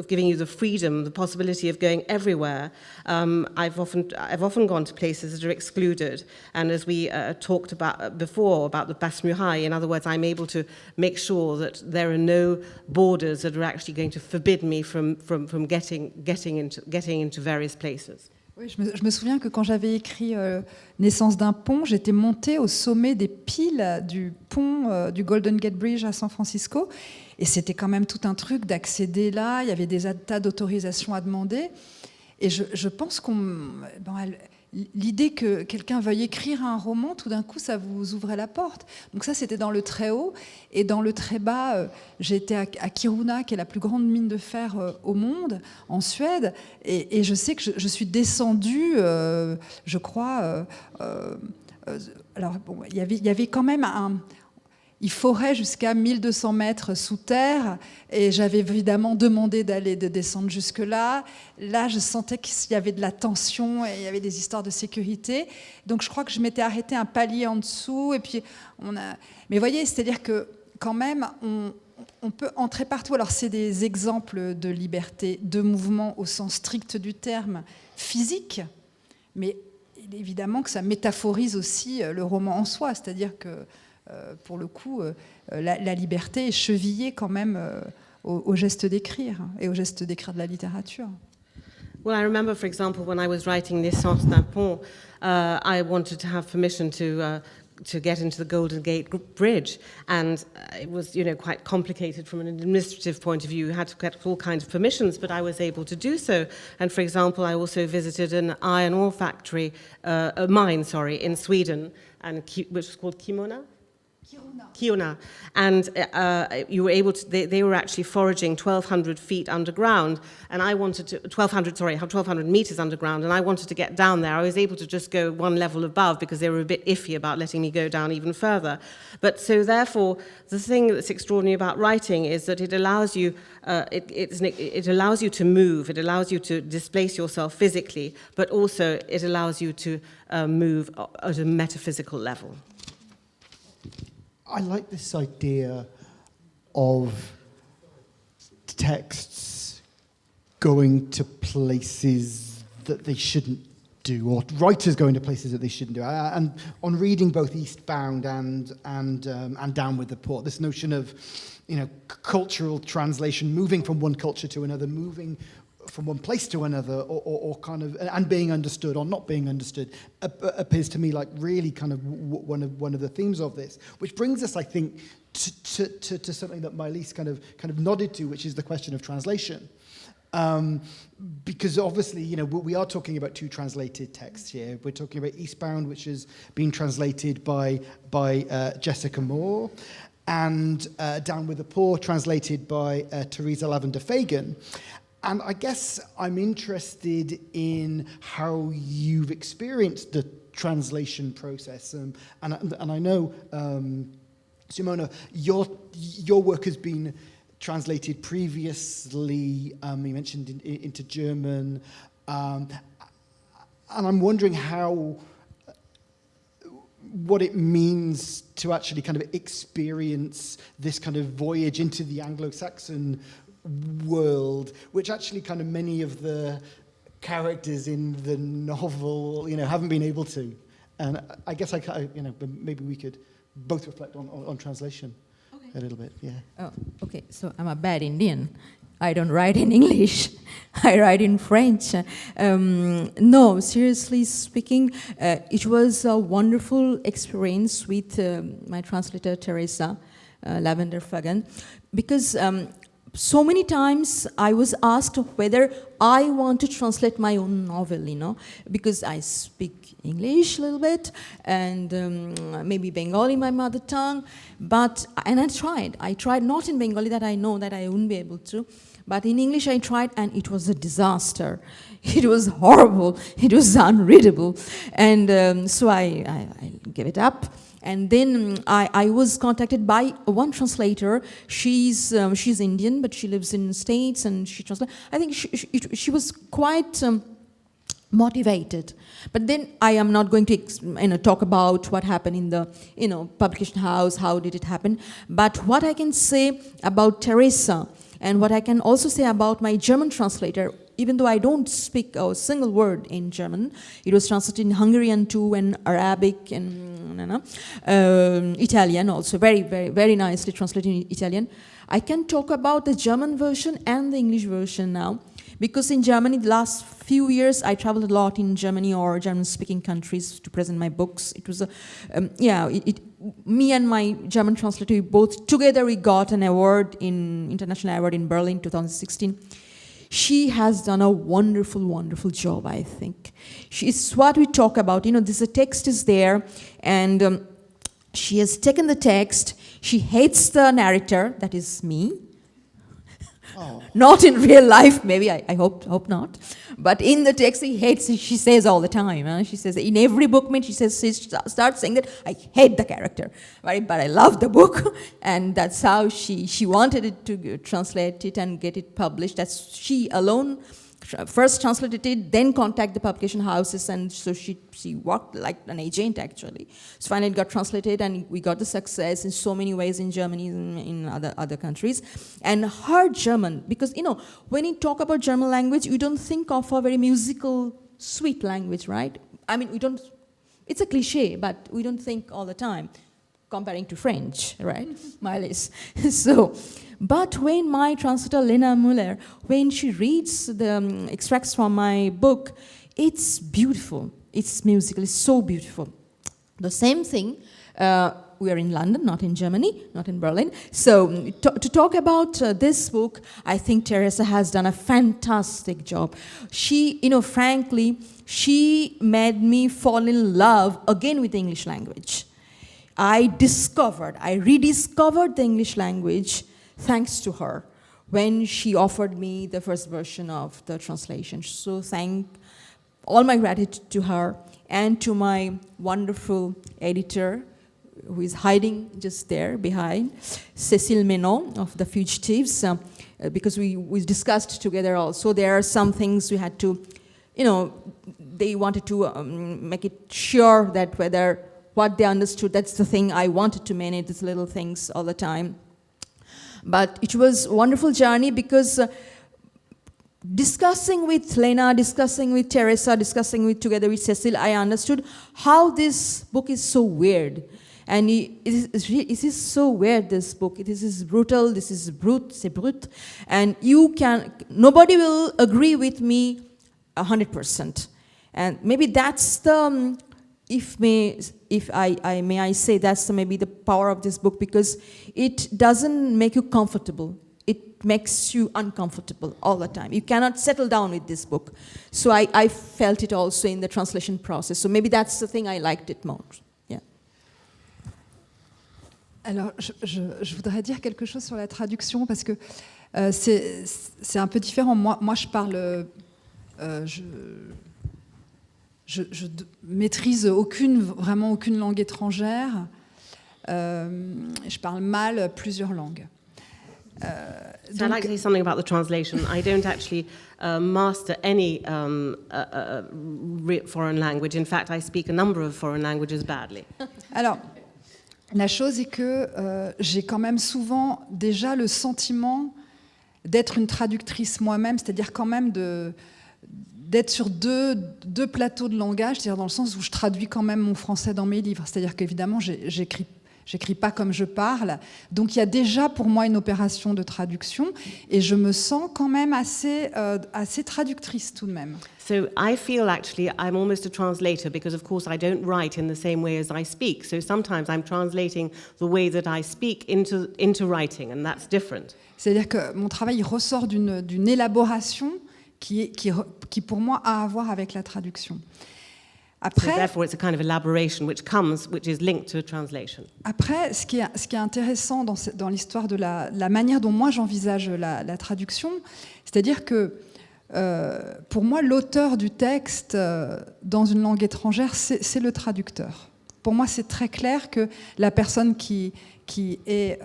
giving you the freedom, the possibility of going everywhere. I've often gone to places that are excluded. And as we talked about before, about the passe-muraille, in other words, I'm able to make sure that there are no borders that are actually going to forbid me from getting into various places. Oui, je me souviens que quand j'avais écrit Naissance d'un pont, j'étais montée au sommet des piles du pont du Golden Gate Bridge à San Francisco, et c'était quand même tout un truc d'accéder là. Il y avait des tas d'autorisations à demander, et je pense l'idée que quelqu'un veuille écrire un roman, tout d'un coup, ça vous ouvrait la porte. Donc ça, c'était dans le très haut. Et dans le très bas, j'étais à Kiruna, qui est la plus grande mine de fer au monde, en Suède. Et je sais que je suis descendue, je crois... alors, bon, il y avait quand même il forait jusqu'à 1200 mètres sous terre, et j'avais évidemment demandé de descendre jusque-là. Là, je sentais qu'il y avait de la tension et il y avait des histoires de sécurité. Donc, je crois que je m'étais arrêtée un palier en dessous. Et puis, Mais voyez, c'est-à-dire que quand même, on peut entrer partout. Alors, c'est des exemples de liberté de mouvement au sens strict du terme physique, mais évidemment que ça métaphorise aussi le roman en soi, c'est-à-dire que pour le coup, la liberté est chevillée quand même au geste d'écrire et au geste d'écrire de la littérature. Well, I remember, for example, when I was writing Naissance d'un pont, I wanted to have permission to get into the Golden Gate Bridge, and it was, quite complicated from an administrative point of view. You had to get all kinds of permissions, but I was able to do so. And for example, I also visited an iron ore factory, a mine, in Sweden, which was called Shumona Kiona. And you were able to, they were actually foraging 1,200 feet underground, and I wanted to, 1,200 meters underground, and I wanted to get down there. I was able to just go one level above because they were a bit iffy about letting me go down even further. But so therefore, the thing that's extraordinary about writing is that it allows you, it allows you to move, it allows you to displace yourself physically, but also it allows you to move at a metaphysical level. I like this idea of texts going to places that they shouldn't do, or writers going to places that they shouldn't do. And on reading both Eastbound and Down with the Port, this notion of, you know, cultural translation, moving from one culture to another, moving from one place to another, or kind of, and being understood or not being understood, appears to me like really kind of one of the themes of this, which brings us, I think, to something that Maylis kind of nodded to, which is the question of translation. Because obviously, you know, we are talking about two translated texts here. We're talking about Eastbound, which has been translated by Jessica Moore, and Down with the Poor, translated by Teresa Lavender Fagan. And I guess I'm interested in how you've experienced the translation process. And I know, Shumona, your work has been translated previously, you mentioned into German. And I'm wondering what it means to actually kind of experience this kind of voyage into the Anglo-Saxon world, which actually kind of many of the characters in the novel, you know, haven't been able to. And I guess you know, maybe we could both reflect on translation a little bit. Yeah. Oh, okay. So I'm a bad Indian. I don't write in English. I write in French. No, seriously speaking, it was a wonderful experience with my translator, Teresa Lavender Fagan, because so many times I was asked whether I want to translate my own novel, you know, because I speak English a little bit and maybe Bengali, my mother tongue, and I tried not in Bengali, that I know that I wouldn't be able to, but in English I tried, and it was a disaster. It was horrible, it was unreadable, and so I gave it up. And then I was contacted by one translator. She's Indian, but she lives in the States, and she translates. I think she was quite motivated. But then I am not going to talk about what happened in the publication house, how did it happen. But what I can say about Teresa, and what I can also say about my German translator, even though I don't speak a single word in German, it was translated in Hungarian too, and Arabic, and Italian also, very, very, very nicely translated in Italian. I can talk about the German version and the English version now, because in Germany, the last few years, I traveled a lot in Germany or German-speaking countries to present my books. It was me and my German translator, both together, we got an award, international award in Berlin, 2016. She has done a wonderful, wonderful job, I think. It's what we talk about. The text is there, and she has taken the text. She hates the narrator, that is me. Oh. Not in real life, maybe, I hope not. But in the text, she says all the time. She says, in every book, she starts saying that, I hate the character, right? But I love the book. And that's how she wanted it to translate it and get it published. That's she alone first translated it, then contact the publication houses, and so she worked like an agent, actually. So finally it got translated, and we got the success in so many ways in Germany and in other countries. And her German, because, when you talk about German language, you don't think of a very musical, sweet language, right? I mean, it's a cliche, but we don't think all the time, comparing to French, right? Maylis. But when my translator, Lena Müller, when she reads the extracts from my book, it's beautiful. It's musical. It's so beautiful. The same thing, we are in London, not in Germany, not in Berlin. So to talk about this book, I think Teresa has done a fantastic job. She, frankly, she made me fall in love again with the English language. I rediscovered the English language thanks to her when she offered me the first version of the translation. So thank all my gratitude to her and to my wonderful editor, who is hiding just there behind, Cécile Menon of The Fugitives, because we discussed together also. There are some things we had to, they wanted to make it sure that whether what they understood, that's the thing I wanted to manage, these little things all the time. But it was a wonderful journey because discussing with Lena, discussing with Teresa, together with Cécile, I understood how this book is so weird. And it is so weird, this book. It is brutal, this is brut, c'est brut. And nobody will agree with me 100%. And maybe that's the, if I say, that's maybe the power of this book, because it doesn't make you comfortable. It makes you uncomfortable all the time. You cannot settle down with this book. So I felt it also in the translation process. So maybe that's the thing I liked it most. Yeah. Alors, je voudrais dire quelque chose sur la traduction, parce que c'est un peu différent. Moi je parle... Je maîtrise vraiment aucune langue étrangère. Je parle mal plusieurs langues. So I'd like to say something about the translation. I don't actually master any foreign language. In fact, I speak a number of foreign languages badly. Alors, la chose est que j'ai quand même souvent déjà le sentiment d'être une traductrice moi-même, c'est-à-dire quand même d'être sur deux plateaux de langage, c'est-à-dire dans le sens où je traduis quand même mon français dans mes livres. C'est-à-dire qu'évidemment, j'écris pas comme je parle. Donc il y a déjà pour moi une opération de traduction et je me sens quand même assez traductrice tout de même. So I feel actually I'm almost a translator because of course I don't write in the same way as I speak. So sometimes I'm translating the way that I speak into writing, and that's different. C'est-à-dire que mon travail il ressort d'une élaboration qui pour moi a à voir avec la traduction. Après, so therefore, it's a kind of elaboration which is linked to a translation. Après, ce qui est intéressant dans l'histoire de la manière dont moi j'envisage la traduction, c'est-à-dire que pour moi, l'auteur du texte dans une langue étrangère, c'est le traducteur. Pour moi, c'est très clair que la personne qui est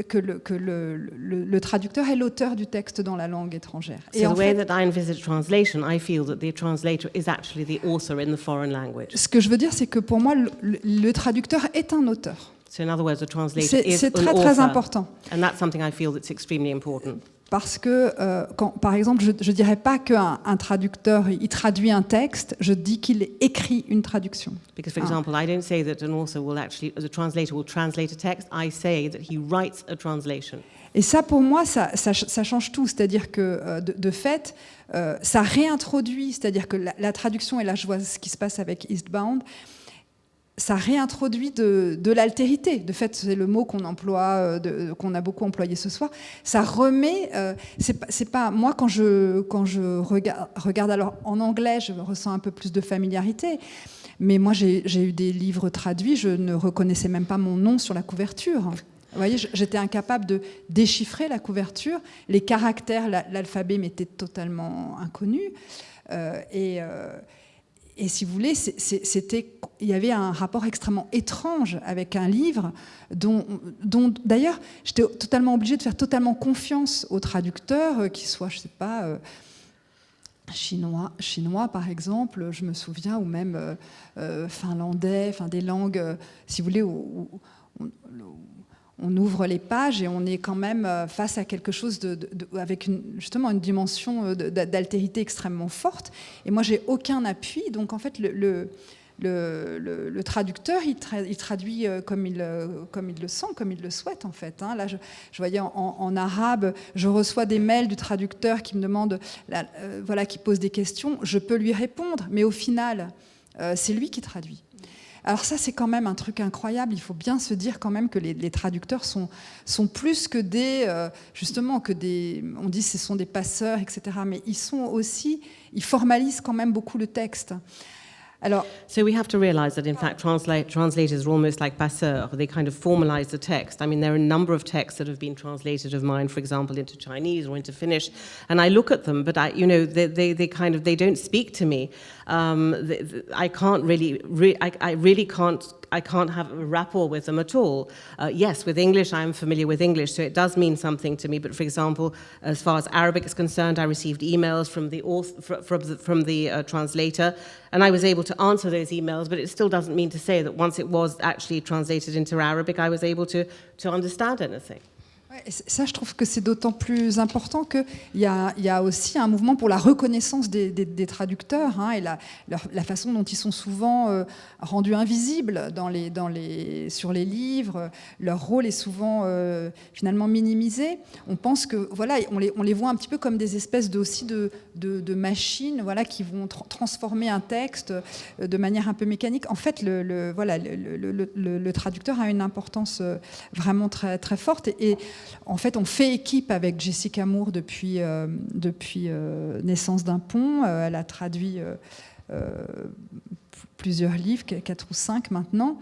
que le traducteur est l'auteur du texte dans la langue étrangère. So the way that I envisage translation, I feel that the translator is actually the author in the foreign language. Ce que je veux dire, c'est que pour moi, le traducteur est un auteur. So in other words, the translator is an author. C'est très important. And that's something I feel that's extremely important. Parce que, par exemple, je ne dirais pas qu'un traducteur, il traduit un texte, je dis qu'il écrit une traduction. Because, for example, I don't say that an author will actually, as a translator will translate a text, I say that he writes a translation. Et ça, pour moi, ça change tout. C'est-à-dire que, de fait, ça réintroduit, c'est-à-dire que la traduction, et là je vois ce qui se passe avec Eastbound, ça réintroduit de l'altérité. De fait, c'est le mot qu'on emploie, qu'on a beaucoup employé ce soir. Ça remet. C'est pas moi quand je regarde alors en anglais, je ressens un peu plus de familiarité. Mais moi, j'ai eu des livres traduits, je ne reconnaissais même pas mon nom sur la couverture. Vous voyez, j'étais incapable de déchiffrer la couverture. Les caractères, l'alphabet m'était totalement inconnu. Et si vous voulez, il y avait un rapport extrêmement étrange avec un livre dont d'ailleurs, j'étais totalement obligée de faire totalement confiance au traducteur, qu'il soit, je ne sais pas, chinois par exemple, je me souviens, ou même finlandais, enfin des langues, si vous voulez, où on ouvre les pages et on est quand même face à quelque chose avec justement une dimension d'altérité extrêmement forte. Et moi, j'ai aucun appui. Donc, en fait, le traducteur, il traduit comme il le sent, comme il le souhaite, en fait. Là, je voyais en arabe, je reçois des mails du traducteur qui me demande, qui pose des questions. Je peux lui répondre, mais au final, c'est lui qui traduit. Alors ça, c'est quand même un truc incroyable. Il faut bien se dire quand même que les traducteurs sont plus que on dit que ce sont des passeurs, etc. Mais ils formalisent quand même beaucoup le texte. Alors, So we have to realize that, in fact, translators are almost like passeurs. They kind of formalize the text. I mean, there are a number of texts that have been translated of mine, for example, into Chinese or into Finnish, and I look at them, but they don't speak to me. I can't really, I can't have a rapport with them at all. Yes, with English, I'm familiar with English, so it does mean something to me. But for example, as far as Arabic is concerned, I received emails from the translator, and I was able to answer those emails, but it still doesn't mean to say that once it was actually translated into Arabic, I was able to understand anything. ouais, et ça, je trouve que c'est d'autant plus important qu'il y a aussi un mouvement pour la reconnaissance des traducteurs, hein, et la façon dont ils sont souvent rendus invisibles sur les livres. Leur rôle est souvent finalement minimisé. On pense que voilà, on les voit un petit peu comme des espèces de machines, voilà, qui vont transformer un texte de manière un peu mécanique. En fait, le traducteur a une importance vraiment très, très forte. Et en fait, on fait équipe avec Jessica Moore depuis Naissance d'un pont. Elle a traduit plusieurs livres, 4 ou 5 maintenant.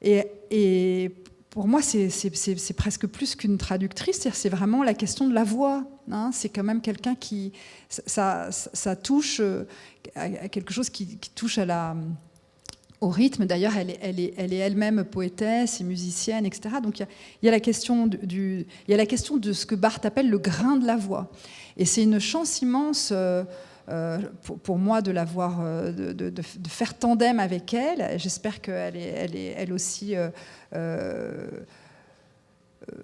Et pour moi, c'est presque plus qu'une traductrice, c'est vraiment la question de la voix. Hein. C'est quand même quelqu'un qui... Ça touche à quelque chose qui touche au rythme. D'ailleurs, elle est elle-même poétesse et musicienne, etc. Donc il y a la question de ce que Barthes appelle le grain de la voix. Et c'est une chance immense pour moi de faire tandem avec elle. J'espère qu'elle est elle aussi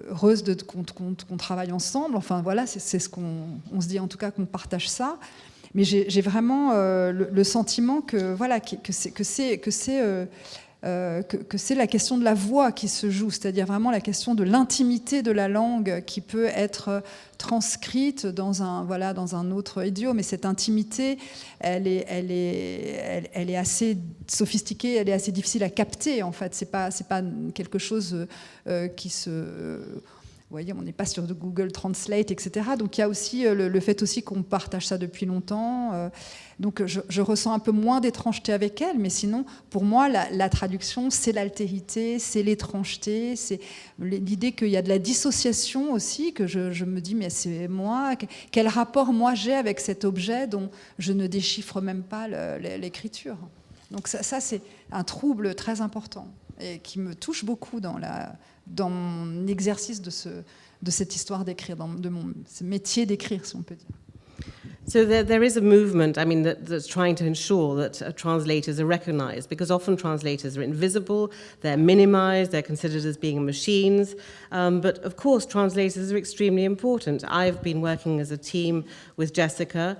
heureuse qu'on travaille ensemble. Enfin voilà, c'est ce qu'on se dit, en tout cas, qu'on partage ça. Mais j'ai vraiment le sentiment que c'est la question de la voix qui se joue, c'est-à-dire vraiment la question de l'intimité de la langue qui peut être transcrite dans un autre idiome. Et cette intimité, elle est assez sophistiquée, elle est assez difficile à capter. En fait, c'est pas quelque chose qui se... Vous voyez, on n'est pas sur de Google Translate, etc. Donc il y a aussi le fait aussi qu'on partage ça depuis longtemps. Donc je ressens un peu moins d'étrangeté avec elle, mais sinon, pour moi, la traduction, c'est l'altérité, c'est l'étrangeté, c'est l'idée qu'il y a de la dissociation aussi, que je me dis, mais c'est moi, quel rapport moi j'ai avec cet objet dont je ne déchiffre même pas l'écriture. Donc ça c'est un trouble très important et qui me touche beaucoup dans mon exercice de cette histoire d'écrire, de ce métier d'écrire, si on peut dire. So there is a movement, I mean, that's trying to ensure that translators are recognized, because often translators are invisible, they're minimized, they're considered as being machines. But of course, translators are extremely important. I've been working as a team with Jessica.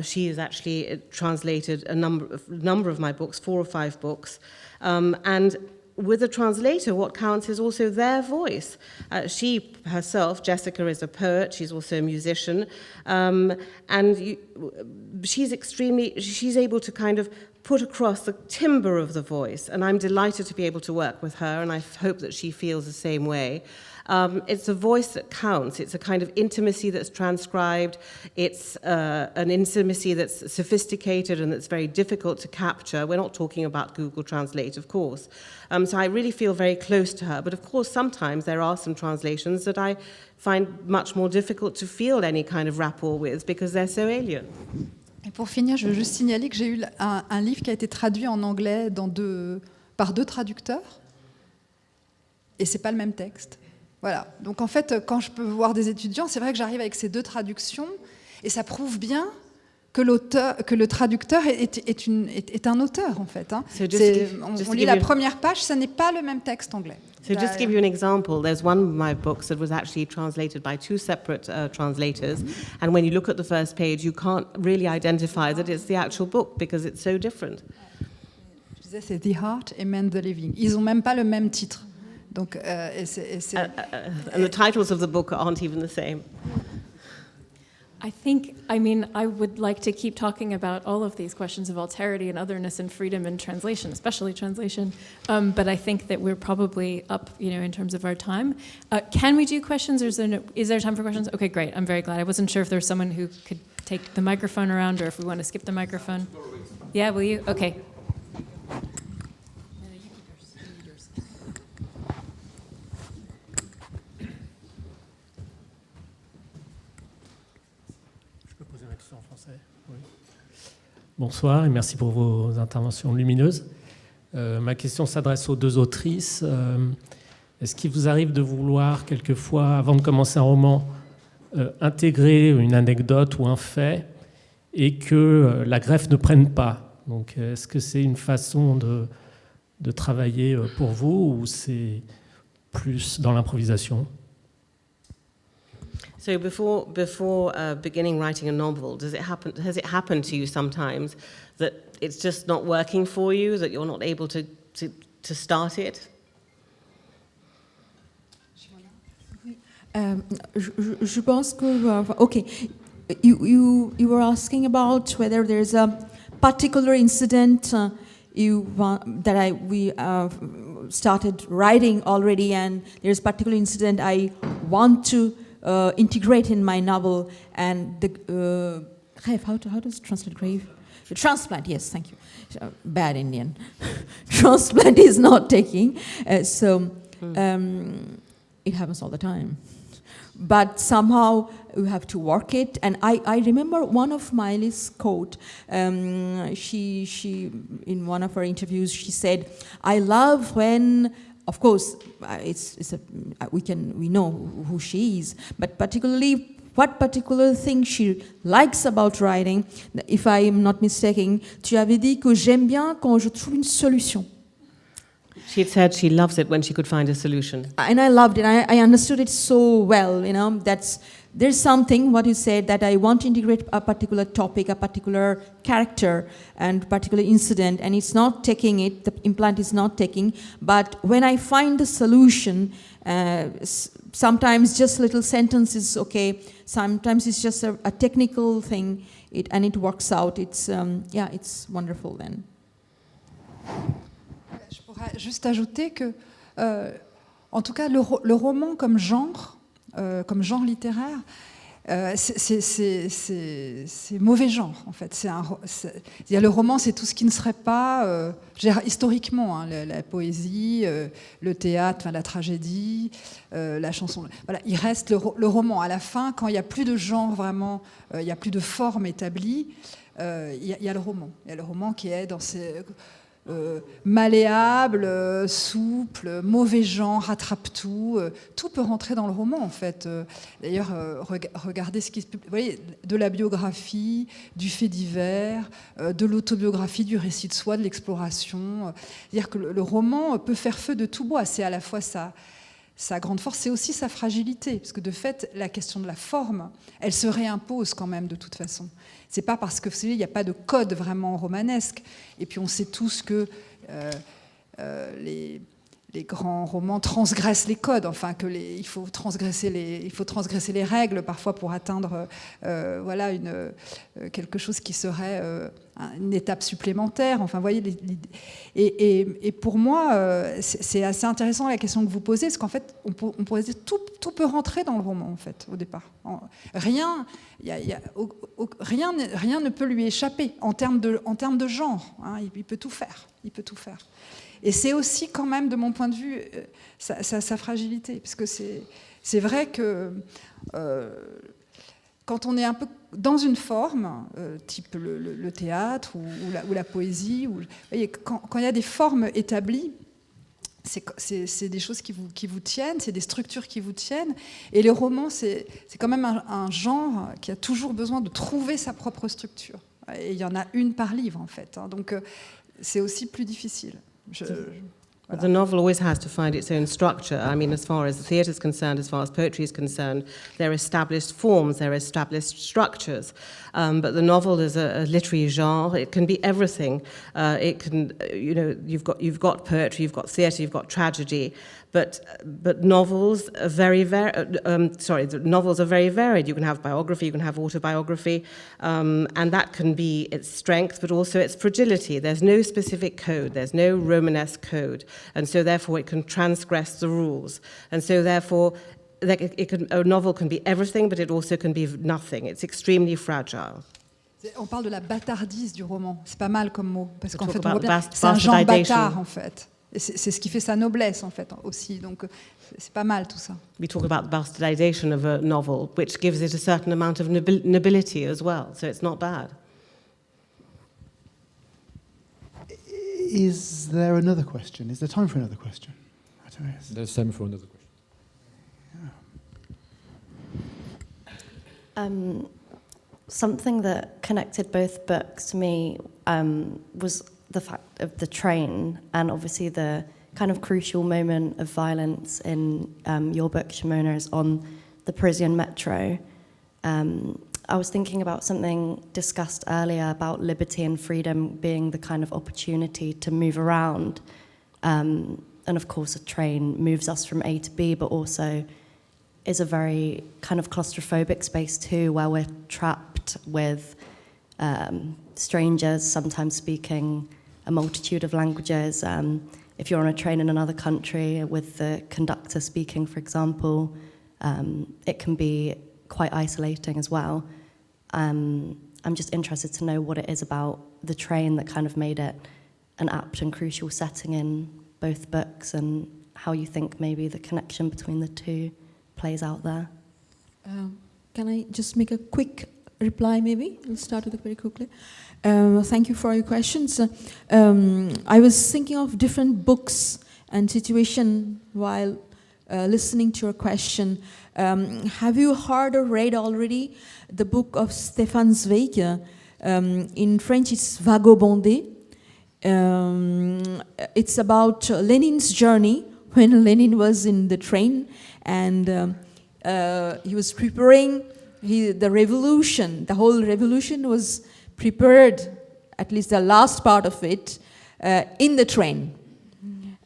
She has actually translated a number of my books, 4 or 5 books. And with a translator, what counts is also their voice. She herself, Jessica, is a poet. She's also a musician, and she's able to kind of put across the timbre of the voice. And I'm delighted to be able to work with her, and I hope that she feels the same way. It's a voice that counts. It's a kind of intimacy that's transcribed. It's an intimacy that's sophisticated and that's very difficult to capture. We're not talking about Google Translate, of course. So I really feel very close to her. But of course, sometimes there are some translations that I find much more difficult to feel any kind of rapport with because they're so alien. Et pour finir, je veux juste signaler que j'ai eu un livre qui a été traduit en anglais par 2 traducteurs. Et c'est pas le même texte. Voilà. Donc en fait, quand je peux voir des étudiants, c'est vrai que j'arrive avec ces 2 traductions, et ça prouve bien que le traducteur est un auteur, en fait. Hein. On lit la première page, ça n'est pas le même texte anglais. So just to give you an example, there's one of my books that was actually translated by 2 separate translators, and when you look at the first page, you can't really identify that it's the actual book because it's so different. Je disais, c'est The Heart et Man the Living. Ils n'ont même pas le même titre. Donc, and the titles of the book aren't even the same. I would like to keep talking about all of these questions of alterity and otherness and freedom in translation, especially translation. But I think that we're probably up, in terms of our time. Can we do questions, or is there time for questions? Okay, great. I'm very glad. I wasn't sure if there was someone who could take the microphone around, or if we want to skip the microphone. Yeah, will you? Okay. Je peux poser ma question en français? Oui. Bonsoir et merci pour vos interventions lumineuses. Ma question s'adresse aux deux autrices. Est-ce qu'il vous arrive de vouloir, quelquefois, avant de commencer un roman, intégrer une anecdote ou un fait et que la greffe ne prenne pas? Donc, est-ce que c'est une façon de travailler pour vous ou c'est plus dans l'improvisation? So before beginning writing a novel, has it happened to you sometimes that it's just not working for you, that you're not able to start it? Je pense que, okay, you were asking about whether there's a particular incident we started writing already, and there's a particular incident I want to integrate in my novel, and the grave, how does it translate grave? The transplant, yes, thank you. Bad Indian. Transplant is not taking, so it happens all the time. But somehow you have to work it. And I remember one of Maylis' quote. She in one of her interviews, she said, "I love when." Of course, we know who she is, but particularly what particular thing she likes about writing. If I am not mistaken, tu avais dit que j'aime bien quand je trouve une solution. She said she loves it when she could find a solution. And I loved it. I understood it so well. You know, there's something, what you said, that I want to integrate a particular topic, a particular character, and particular incident, and it's not taking it, the implant is not taking, but when I find the solution, sometimes just little sentence is okay, sometimes it's just a technical thing, and it works out. It's wonderful then. Je pourrais juste ajouter que, en tout cas, le roman comme genre littéraire, c'est mauvais genre, en fait. Le roman, c'est tout ce qui ne serait pas, historiquement, hein, la poésie, le théâtre, la tragédie, la chanson. Voilà, il reste le roman. À la fin, quand il n'y a plus de genre vraiment, il n'y a plus de forme établie, il y a le roman. Il y a le roman qui est dans ses... malléable, souple, mauvais genre, rattrape tout. Tout peut rentrer dans le roman, en fait. D'ailleurs, regardez ce qui se publie. Vous voyez, de la biographie, du fait divers, de l'autobiographie, du récit de soi, de l'exploration. C'est-à-dire que le roman peut faire feu de tout bois. C'est à la fois sa grande force, c'est aussi sa fragilité. Parce que de fait, la question de la forme, elle se réimpose quand même de toute façon. C'est pas parce que, vous savez, il n'y a pas de code vraiment romanesque. Et puis on sait tous que les grands romans transgressent les codes, enfin il faut transgresser les règles parfois pour atteindre quelque chose qui serait une étape supplémentaire. Enfin, vous voyez, et pour moi, c'est assez intéressant la question que vous posez, parce qu'en fait, on pourrait dire tout peut rentrer dans le roman en fait au départ. Rien ne peut lui échapper en termes de genre. Hein, il peut tout faire. Et c'est aussi quand même, de mon point de vue, sa fragilité. Parce que c'est vrai que quand on est un peu dans une forme, type le théâtre ou la poésie, vous voyez, quand il y a des formes établies, c'est des choses qui vous tiennent, c'est des structures qui vous tiennent. Et le roman, c'est quand même un genre qui a toujours besoin de trouver sa propre structure. Et il y en a une par livre, en fait. Hein, donc c'est aussi plus difficile. But the novel always has to find its own structure. I mean, as far as the theatre is concerned, as far as poetry is concerned, there are established forms, there are established structures. But the novel is a literary genre. It can be everything. It can, you've got poetry, you've got theatre, you've got tragedy. But novels are very novels are very varied. You can have biography, you can have autobiography, and that can be its strength, but also its fragility. There's no specific code. There's no Romanesque code, and so therefore it can transgress the rules. And so therefore, a novel can be everything, but it also can be nothing. It's extremely fragile. On parle de la bâtardise du roman. C'est pas mal comme mot, parce qu'en talk fait, on voit about bien, c'est un genre bastardization. bâtard, en fait. Et c'est ce qui fait sa noblesse, en fait, aussi. Donc, c'est pas mal, tout ça. We talk about the bastardization of a novel, which gives it a certain amount of nobility as well, so it's not bad. Is there another question? Is there time for another question? I don't know. There's time for another question. Something that connected both books to me was the fact of the train, and obviously the kind of crucial moment of violence in your book, Shumona, is on the Parisian metro. I was thinking about something discussed earlier about liberty and freedom being the kind of opportunity to move around. And of course, a train moves us from A to B, but also is a very kind of claustrophobic space too, where we're trapped with strangers, sometimes speaking a multitude of languages. If you're on a train in another country with the conductor speaking, for example, it can be quite isolating as well. I'm just interested to know what it is about the train that kind of made it an apt and crucial setting in both books, and how you think maybe the connection between the two plays out there. Can I just make a quick reply, maybe? I'll start with it very quickly. Thank you for your questions. I was thinking of different books and situation while listening to your question. Have you heard or read already the book of Stéphane Zweig? In French, it's Vagabonder. It's about Lenin's journey when Lenin was in the train, and he was preparing the revolution. The whole revolution was prepared, at least the last part of it, in the train.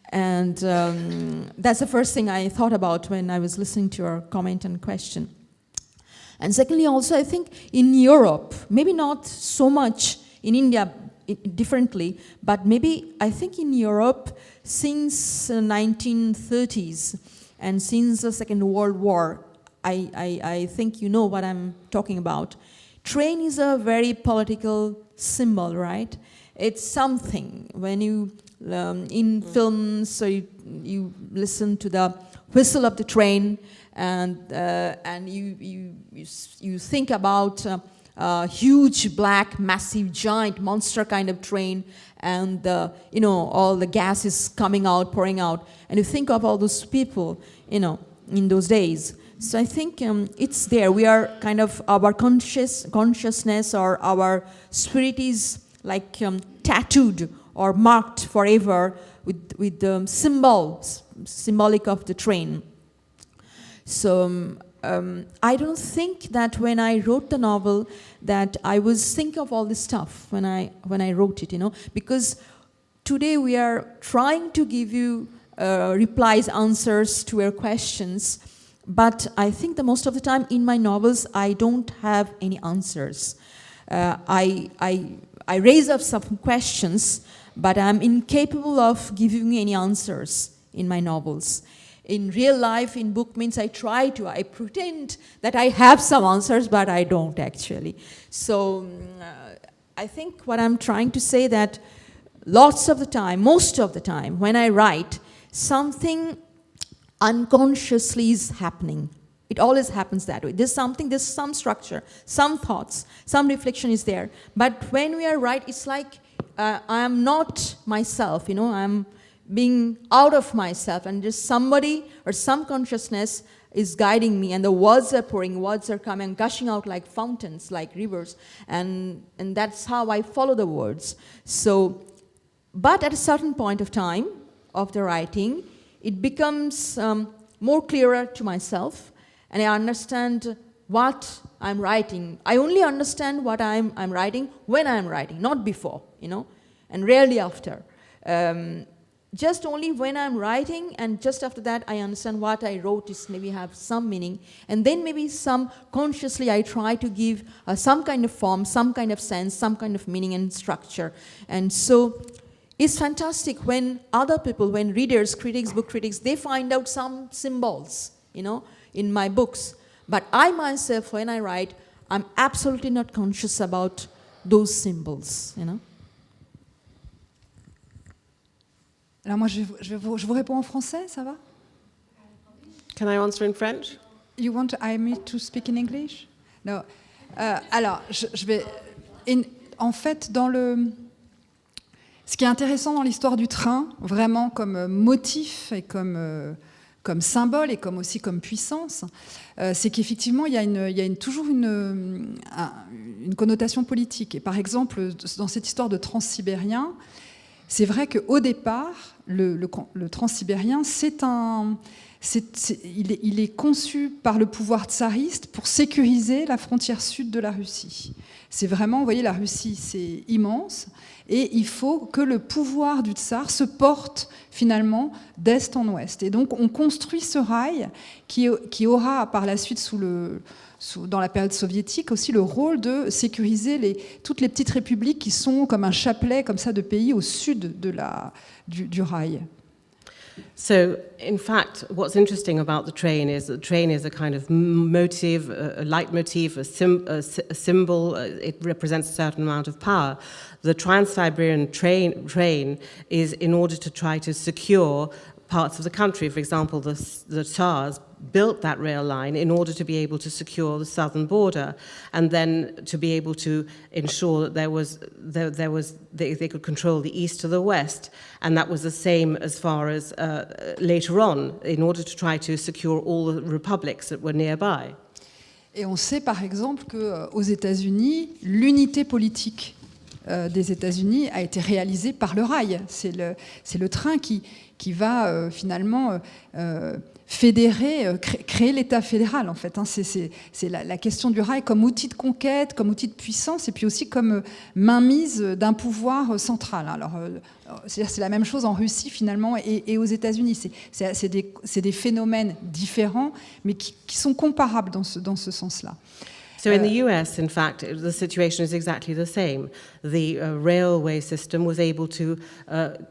And that's the first thing I thought about when I was listening to your comment and question. And secondly, also, I think in Europe, maybe not so much in India differently, but maybe I think in Europe, since 1930s and since the Second World War, I think you know what I'm talking about. Train is a very political symbol, right? It's something when you in films, so you listen to the whistle of the train, and you think about a huge, black, massive, giant, monster kind of train, and all the gas is coming out, pouring out, and you think of all those people, in those days. So I think it's there. We are kind of, our consciousness or our spirit is like tattooed or marked forever with the symbolic of the train. So I don't think that when I wrote the novel that I was thinking of all this stuff when I wrote it, because today we are trying to give you replies, answers to your questions, but I think the most of the time in my novels I don't have any answers. I raise up some questions, but I'm incapable of giving any answers in my novels. In real life, in book means I pretend that I have some answers, but I don't actually. So I think what I'm trying to say that lots of the time, most of the time, when I write, something unconsciously is happening. It always happens that way. There's some structure, some thoughts, some reflection is there. But when we are right, it's like I am not myself, I'm being out of myself, and just somebody or some consciousness is guiding me, and the words are pouring, words are coming, gushing out like fountains, like rivers, and that's how I follow the words. So, but at a certain point of time of the writing, it becomes more clearer to myself, and I understand what I'm writing. I only understand what I'm writing when I'm writing, not before, and rarely after. Just only when I'm writing, and just after that I understand what I wrote is maybe have some meaning, and then maybe some consciously I try to give some kind of form, some kind of sense, some kind of meaning and structure. And so it's fantastic when other people, when readers, critics, book critics, they find out some symbols, in my books. But I myself, when I write, I'm absolutely not conscious about those symbols, you know? Alors moi, je vous réponds en français, ça va? Can I answer in French? You want me to speak in English? No. Alors, je vais... En fait, ce qui est intéressant dans l'histoire du train, vraiment comme motif et comme symbole et aussi comme puissance, c'est qu'effectivement, il y a toujours une connotation politique. Et par exemple, dans cette histoire de transsibérien, c'est vrai qu'au départ, le transsibérien, il est conçu par le pouvoir tsariste pour sécuriser la frontière sud de la Russie. C'est vraiment, vous voyez, la Russie, c'est immense, et il faut que le pouvoir du tsar se porte finalement d'est en ouest. Et donc, on construit ce rail qui aura par la suite, dans la période soviétique, aussi le rôle de sécuriser toutes les petites républiques qui sont comme un chapelet comme ça de pays au sud du rail. So, in fact, what's interesting about the train is that the train is a kind of motive, a leitmotif, a symbol. It represents a certain amount of power. The Trans-Siberian train is in order to try to secure parts of the country. For example, the Tsars built that rail line in order to be able to secure the southern border, and then to be able to ensure that they could control the east to the west, and that was the same as far as later on, in order to try to secure all the republics that were nearby. Et on sait par exemple qu'aux États-Unis, l'unité politique des États-Unis a été réalisée par le rail. C'est le train qui va finalement fédérer, créer l'État fédéral en fait. C'est la question du rail comme outil de conquête, comme outil de puissance, et puis aussi comme mainmise d'un pouvoir central. Alors, c'est la même chose en Russie finalement et aux États-Unis. C'est des phénomènes différents, mais qui sont comparables dans ce sens-là. So in the US, in fact, the situation is exactly the same. The railway system was able to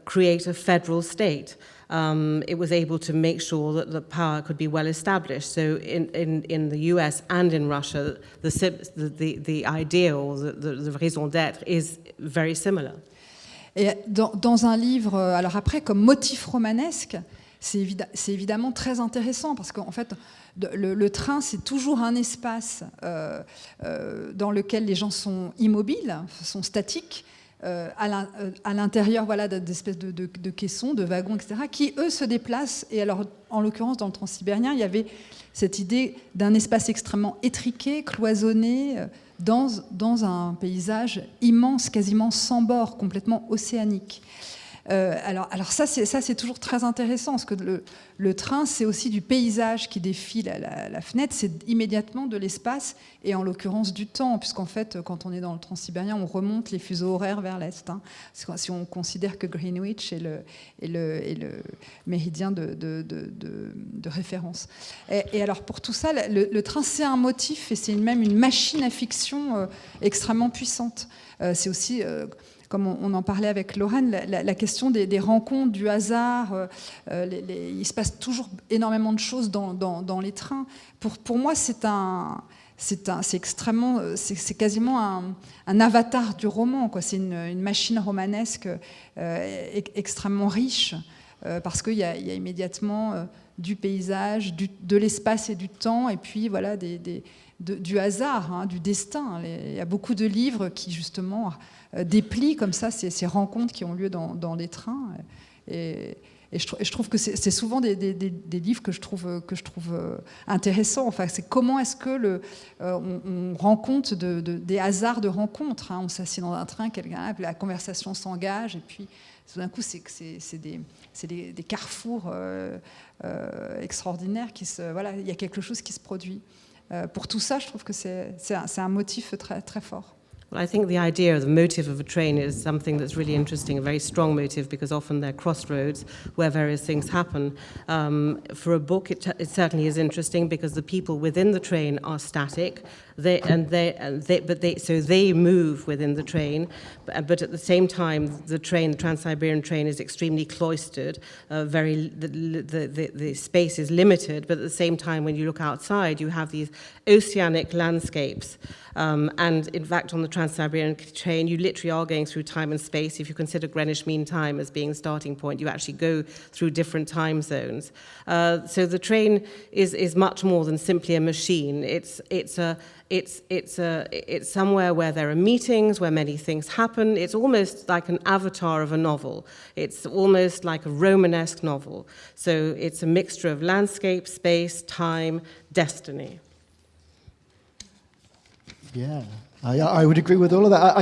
create a federal state. It was able to make sure that the power could be well established. So in the US and in Russia, the idea or the raison d'être is very similar. Et dans un livre, alors après, comme motif romanesque, c'est évidemment très intéressant parce qu'en fait, le train, c'est toujours un espace dans lequel les gens sont immobiles, sont statiques, à l'intérieur voilà, d'espèces de caissons, de wagons, etc., qui, eux, se déplacent. Et alors, en l'occurrence, dans le transsibérien, il y avait cette idée d'un espace extrêmement étriqué, cloisonné, dans un paysage immense, quasiment sans bord, complètement océanique. Alors ça c'est toujours très intéressant parce que le train c'est aussi du paysage qui défile à la fenêtre, c'est immédiatement de l'espace et en l'occurrence du temps, puisqu'en fait quand on est dans le transsibérien on remonte les fuseaux horaires vers l'est. Si on considère que Greenwich est le méridien de référence. Et alors pour tout ça, le train c'est un motif et c'est même une machine à fiction extrêmement puissante. C'est aussi comme on en parlait avec Lorraine, la question des rencontres, du hasard. Il se passe toujours énormément de choses dans les trains. Pour moi, c'est quasiment un avatar du roman, quoi. C'est une machine romanesque extrêmement riche, parce qu'il y a immédiatement du paysage, de l'espace et du temps, et puis voilà, du hasard, du destin. Il y a beaucoup de livres qui, justement, déplient comme ça ces rencontres qui ont lieu dans les trains. Et je trouve que c'est souvent des livres que je trouve intéressants. Enfin, c'est comment est-ce que on rend compte des hasards de rencontres. On s'assied dans un train, la conversation s'engage, et puis tout d'un coup, c'est des carrefours extraordinaires voilà, il y a quelque chose qui se produit. Pour tout ça, je trouve que c'est un motif très, très fort. Well, I think the idea of the motive of a train is something that's really interesting, a very strong motive, because often they're crossroads where various things happen. For a book, it certainly is interesting because the people within the train are static. So they move within the train, but at the same time, the Trans-Siberian train is extremely cloistered. The space is limited, but at the same time, when you look outside, you have these oceanic landscapes. And in fact, on the Trans-Siberian train, you literally are going through time and space. If you consider Greenwich Mean Time as being a starting point, you actually go through different time zones. So the train is much more than simply a machine. It's somewhere where there are meetings, where many things happen. It's almost like an avatar of a novel. It's almost like a Romanesque novel. So it's a mixture of landscape, space, time, destiny. Yeah, I would agree with all of that.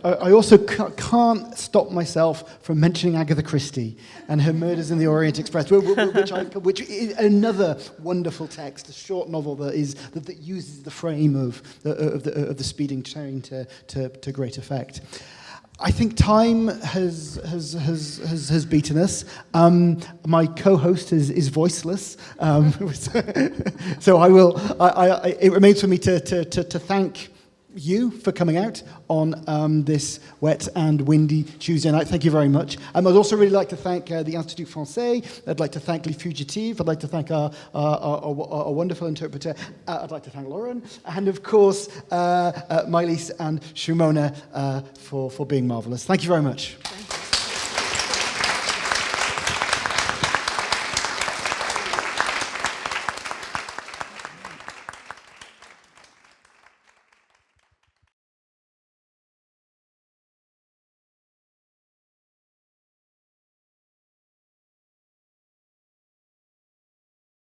I also can't stop myself from mentioning Agatha Christie and her Murders in the Orient Express, which is another wonderful text, a short novel that uses the frame of the speeding train to great effect. I think time has beaten us. My co-host is voiceless, so I will. It remains for me to thank you for coming out on this wet and windy Tuesday night. Thank you very much. I'd also really like to thank the Institut Français. I'd like to thank Les Fugitives. I'd like to thank our wonderful interpreter. I'd like to thank Lauren. And of course, Maylis and Shumona for being marvelous. Thank you very much.